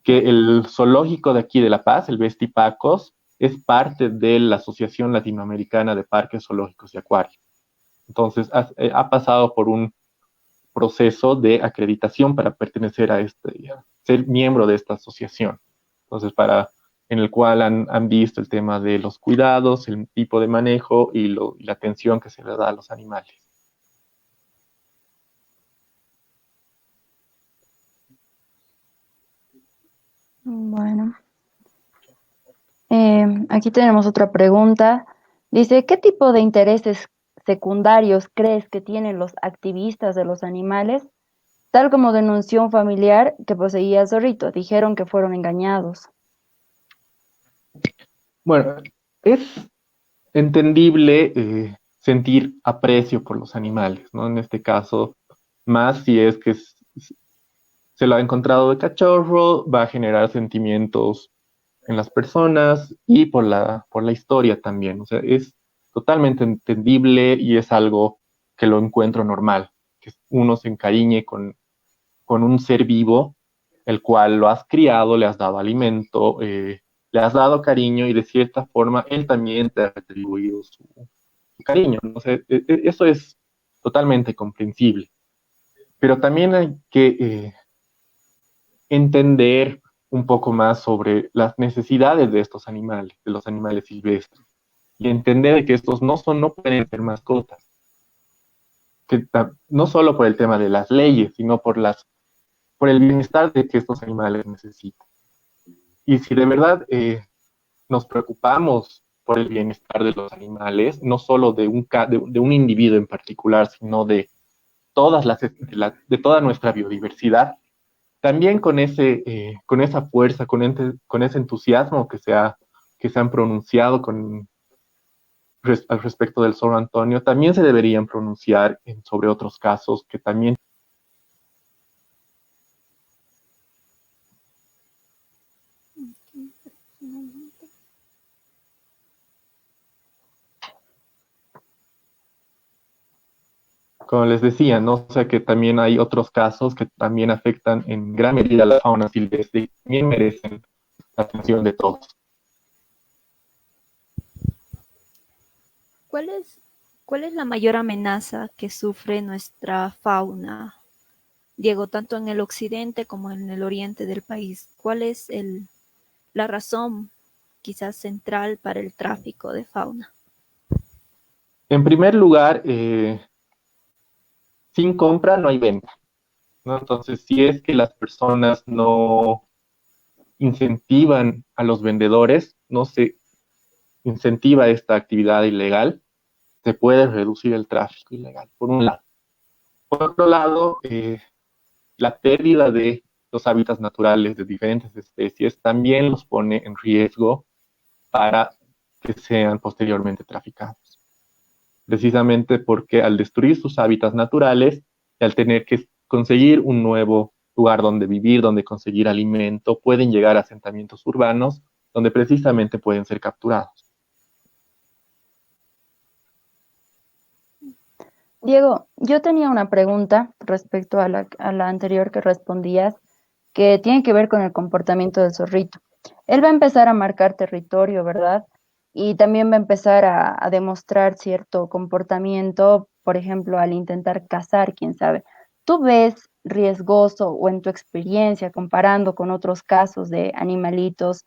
que el zoológico de aquí de La Paz, el Bestipacos, es parte de la Asociación Latinoamericana de Parques Zoológicos y Acuarios. Entonces, ha pasado por un proceso de acreditación para pertenecer a ser miembro de esta asociación. Entonces, para en el cual han visto el tema de los cuidados, el tipo de manejo y la atención que se le da a los animales. Bueno, aquí tenemos otra pregunta. Dice, ¿qué tipo de intereses secundarios crees que tienen los activistas de los animales? Tal como denunció un familiar que poseía al zorrito, dijeron que fueron engañados. Bueno, es entendible sentir aprecio por los animales, ¿no? En este caso, más si es que se lo ha encontrado de cachorro, va a generar sentimientos en las personas y por la historia también. O sea, es totalmente entendible y es algo que lo encuentro normal, que uno se encariñe con un ser vivo, el cual lo has criado, le has dado alimento, le has dado cariño y de cierta forma él también te ha retribuido su cariño, ¿no? O sea, eso es totalmente comprensible. Pero también hay que entender un poco más sobre las necesidades de estos animales, de los animales silvestres, y entender que estos no pueden ser mascotas, que no solo por el tema de las leyes, sino por el bienestar de que estos animales necesitan. Y si de verdad nos preocupamos por el bienestar de los animales, no solo de un individuo en particular, sino de de toda nuestra biodiversidad, también con esa fuerza, con ese entusiasmo que se han pronunciado al respecto del Zorro Antonio, también se deberían pronunciar sobre otros casos que también. Como les decía, ¿no? O sea que también hay otros casos que también afectan en gran medida a la fauna silvestre y también merecen la atención de todos. ¿Cuál es, ¿Cuál es la mayor amenaza que sufre nuestra fauna, Diego, tanto en el occidente como en el oriente del país? ¿Cuál es la razón quizás central para el tráfico de fauna? En primer lugar, sin compra no hay venta, ¿no? Entonces, si es que las personas no incentivan a los vendedores, no se incentiva esta actividad ilegal, se puede reducir el tráfico ilegal, por un lado. Por otro lado, la pérdida de los hábitats naturales de diferentes especies también los pone en riesgo para que sean posteriormente traficados. Precisamente porque al destruir sus hábitats naturales y al tener que conseguir un nuevo lugar donde vivir, donde conseguir alimento, pueden llegar a asentamientos urbanos donde precisamente pueden ser capturados. Diego, yo tenía una pregunta respecto a la anterior que respondías, que tiene que ver con el comportamiento del zorrito. Él va a empezar a marcar territorio, ¿verdad? Y también va a empezar a demostrar cierto comportamiento, por ejemplo, al intentar cazar, quién sabe. ¿Tú ves riesgoso o en tu experiencia, comparando con otros casos de animalitos,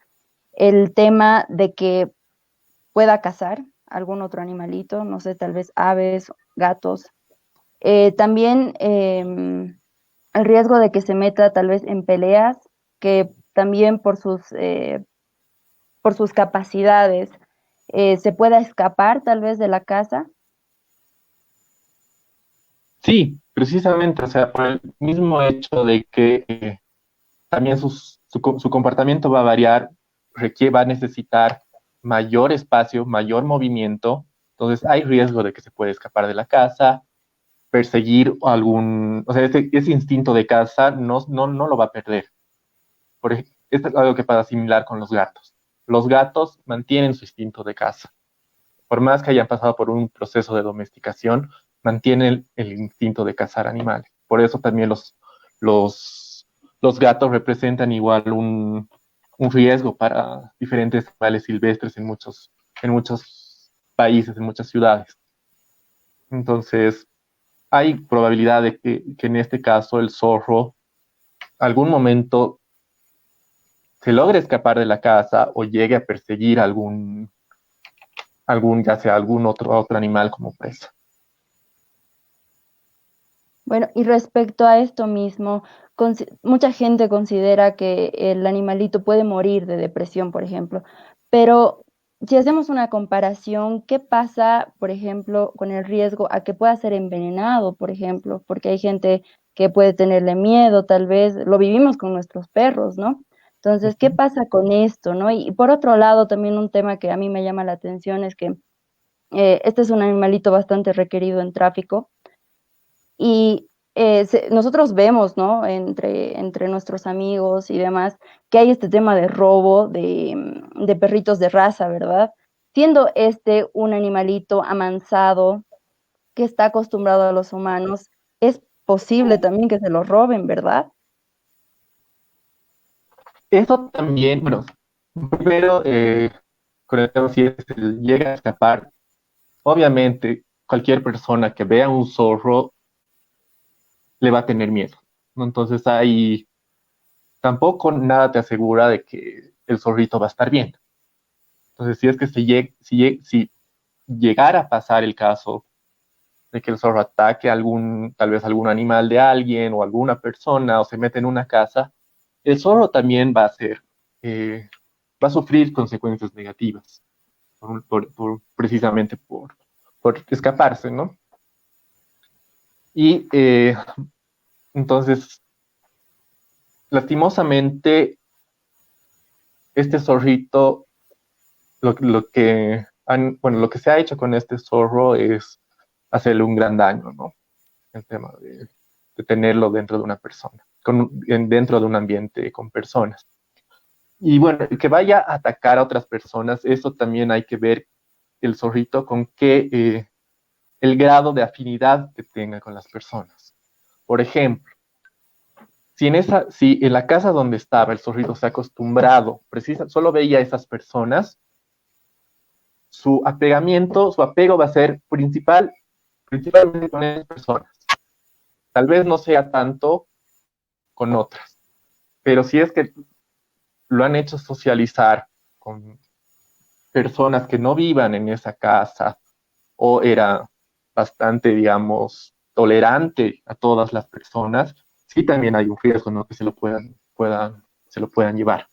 el tema de que pueda cazar algún otro animalito, no sé, tal vez aves, gatos? También el riesgo de que se meta tal vez en peleas, que también por sus capacidades se pueda escapar tal vez de la casa. Sí, precisamente, o sea, por el mismo hecho de que también su comportamiento va a variar, va a necesitar mayor espacio, mayor movimiento, entonces hay riesgo de que se puede escapar de la casa, perseguir o sea, ese instinto de caza no lo va a perder. Esto es algo que pasa similar con los gatos. Los gatos mantienen su instinto de caza. Por más que hayan pasado por un proceso de domesticación, mantienen el instinto de cazar animales. Por eso también los, los gatos representan igual un riesgo para diferentes animales silvestres en muchos países, en muchas ciudades. Entonces, hay probabilidad que en este caso el zorro algún momento se logre escapar de la casa o llegue a perseguir ya sea algún otro animal como presa. Bueno, y respecto a esto mismo, mucha gente considera que el animalito puede morir de depresión, por ejemplo, pero si hacemos una comparación, ¿qué pasa, por ejemplo, con el riesgo a que pueda ser envenenado, por ejemplo? Porque hay gente que puede tenerle miedo, tal vez, lo vivimos con nuestros perros, ¿no? Entonces, ¿qué pasa con esto, no? Y por otro lado, también un tema que a mí me llama la atención es que este es un animalito bastante requerido en tráfico y nosotros vemos, ¿no? Entre nuestros amigos y demás, que hay este tema de robo de perritos de raza, ¿verdad? Siendo este un animalito amansado que está acostumbrado a los humanos, es posible también que se lo roben, ¿verdad? Eso también, bueno, primero, con el tema si llega a escapar, obviamente cualquier persona que vea un zorro le va a tener miedo, ¿no? Entonces ahí tampoco nada te asegura de que el zorrito va a estar bien. Entonces si es que si llegara a pasar el caso de que el zorro ataque tal vez algún animal de alguien o alguna persona o se mete en una casa, el zorro también eh, va a sufrir consecuencias negativas, precisamente por escaparse, ¿no? Y entonces, lastimosamente, este zorrito, lo que se ha hecho con este zorro es hacerle un gran daño, ¿no? El tema de tenerlo dentro de una persona, dentro de un ambiente con personas. Y bueno, que vaya a atacar a otras personas, eso también hay que ver el zorrito con el grado de afinidad que tenga con las personas. Por ejemplo, si en la casa donde estaba el zorrito se ha acostumbrado, solo veía a esas personas, su apego va a ser principalmente con esas personas. Tal vez no sea tanto con otras, pero si es que lo han hecho socializar con personas que no vivan en esa casa o era bastante, digamos, tolerante a todas las personas, sí también hay un riesgo, ¿no? Que se lo puedan llevar.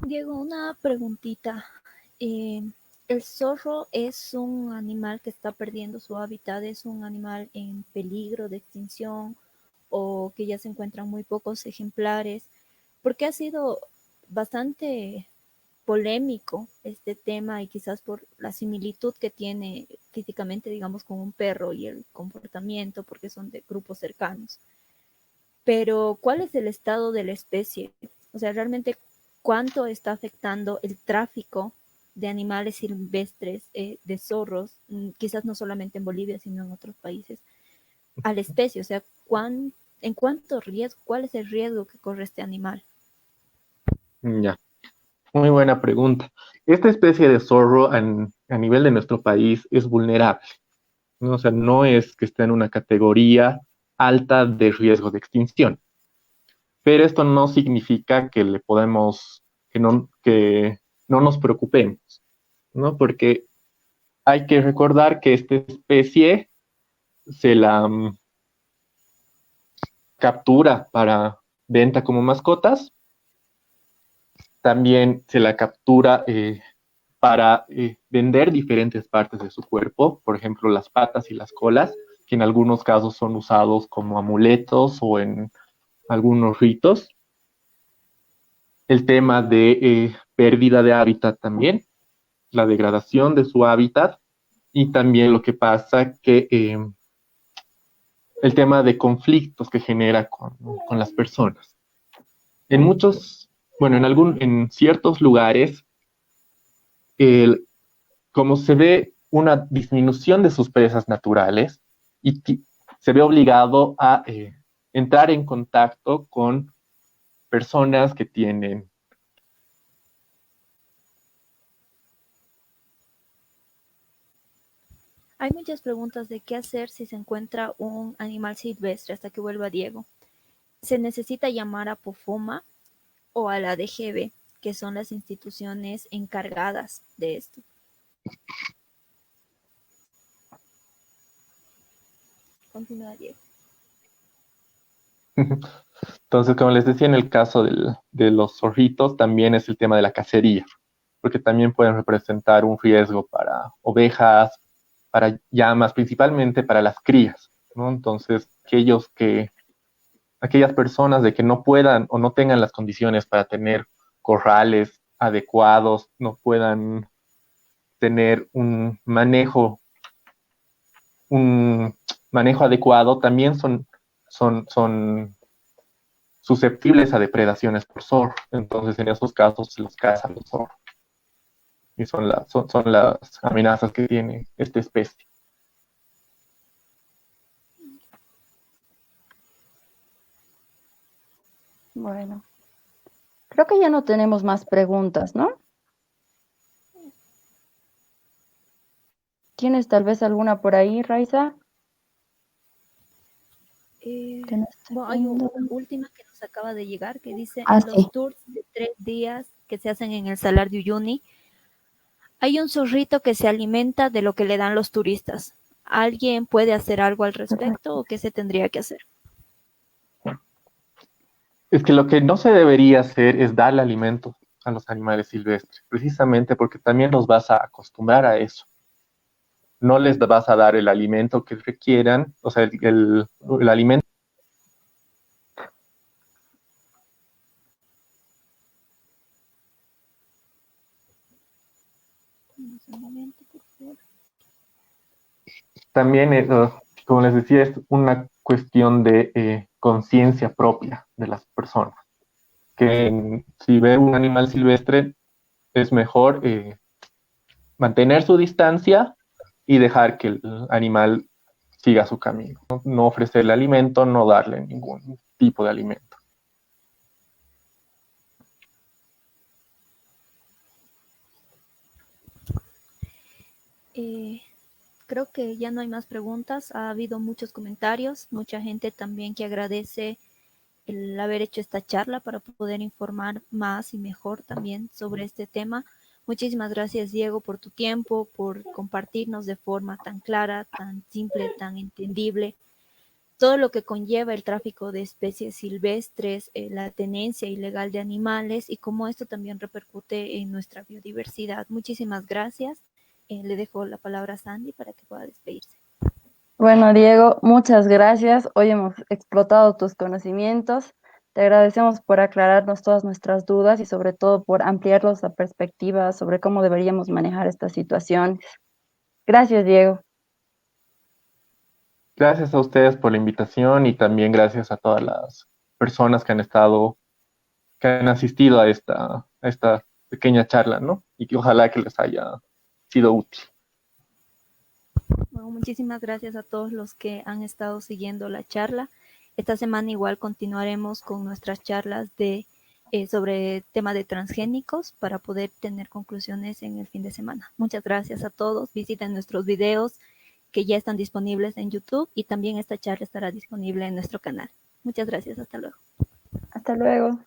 Diego, una preguntita. Eh, ¿El zorro es un animal que está perdiendo su hábitat? ¿Es un animal en peligro de extinción o que ya se encuentran muy pocos ejemplares? Porque ha sido bastante polémico este tema y quizás por la similitud que tiene físicamente, digamos, con un perro y el comportamiento, porque son de grupos cercanos. Pero, ¿cuál es el estado de la especie? O sea, realmente, ¿cuánto está afectando el tráfico de animales silvestres, de zorros, quizás no solamente en Bolivia, sino en otros países, a la especie? O sea, ¿en cuánto riesgo, cuál es el riesgo que corre este animal? Ya, muy buena pregunta. Esta especie de zorro a nivel de nuestro país es vulnerable, ¿no? O sea, no es que esté en una categoría alta de riesgo de extinción, pero esto no significa que no nos preocupemos, ¿no? Porque hay que recordar que esta especie se la captura para venta como mascotas, también se la captura para vender diferentes partes de su cuerpo, por ejemplo, las patas y las colas, que en algunos casos son usados como amuletos o en algunos ritos. El tema de pérdida de hábitat también, la degradación de su hábitat y también lo que pasa que el tema de conflictos que genera con las personas. En muchos, bueno, en ciertos lugares, el, como se ve una disminución de sus presas naturales y se ve obligado a entrar en contacto con personas que tienen. Hay muchas preguntas de qué hacer si se encuentra un animal silvestre hasta que vuelva Diego. se necesita llamar a POFOMA o a la DGB, que son las instituciones encargadas de esto. Continúa, Diego. Entonces, como les decía, en el caso de los zorritos, también es el tema de la cacería, porque también pueden representar un riesgo para ovejas, para llamas, principalmente para las crías, ¿no? Entonces, aquellas personas de que no puedan o no tengan las condiciones para tener corrales adecuados, no puedan tener un manejo adecuado, también son susceptibles a depredaciones por zorro. Entonces, en esos casos se los cazan los zorros. Y son las amenazas que tiene esta especie. Bueno, creo que ya no tenemos más preguntas, ¿no? ¿Tienes tal vez alguna por ahí, Raiza? Bueno, hay una última que nos acaba de llegar que dice, Ah, en los sí. tours de 3 días que se hacen en el Salar de Uyuni, hay un zorrito que se alimenta de lo que le dan los turistas. ¿Alguien puede hacer algo al respecto o qué se tendría que hacer? Es que lo que no se debería hacer es darle alimento a los animales silvestres, precisamente porque también los vas a acostumbrar a eso. No les vas a dar el alimento que requieran, o sea, el alimento. También, como les decía, es una cuestión de conciencia propia de las personas. Que si ve un animal silvestre, es mejor mantener su distancia y dejar que el animal siga su camino. No ofrecerle alimento, no darle ningún tipo de alimento. Creo que ya no hay más preguntas. Ha habido muchos comentarios, mucha gente también que agradece el haber hecho esta charla para poder informar más y mejor también sobre este tema. Muchísimas gracias, Diego, por tu tiempo, por compartirnos de forma tan clara, tan simple, tan entendible todo lo que conlleva el tráfico de especies silvestres, la tenencia ilegal de animales y cómo esto también repercute en nuestra biodiversidad. Muchísimas gracias. Le dejo la palabra a Sandy para que pueda despedirse. Bueno, Diego, muchas gracias. Hoy hemos explotado tus conocimientos. Te agradecemos por aclararnos todas nuestras dudas y sobre todo por ampliarnos la perspectiva sobre cómo deberíamos manejar estas situaciones. Gracias, Diego. Gracias a ustedes por la invitación y también gracias a todas las personas que han asistido a esta pequeña charla, ¿no? Y que ojalá que les haya sido útil. Bueno, muchísimas gracias a todos los que han estado siguiendo la charla. Esta semana igual continuaremos con nuestras charlas sobre tema de transgénicos para poder tener conclusiones en el fin de semana. Muchas gracias a todos. Visiten nuestros videos que ya están disponibles en YouTube y también esta charla estará disponible en nuestro canal. Muchas gracias. Hasta luego. Hasta luego.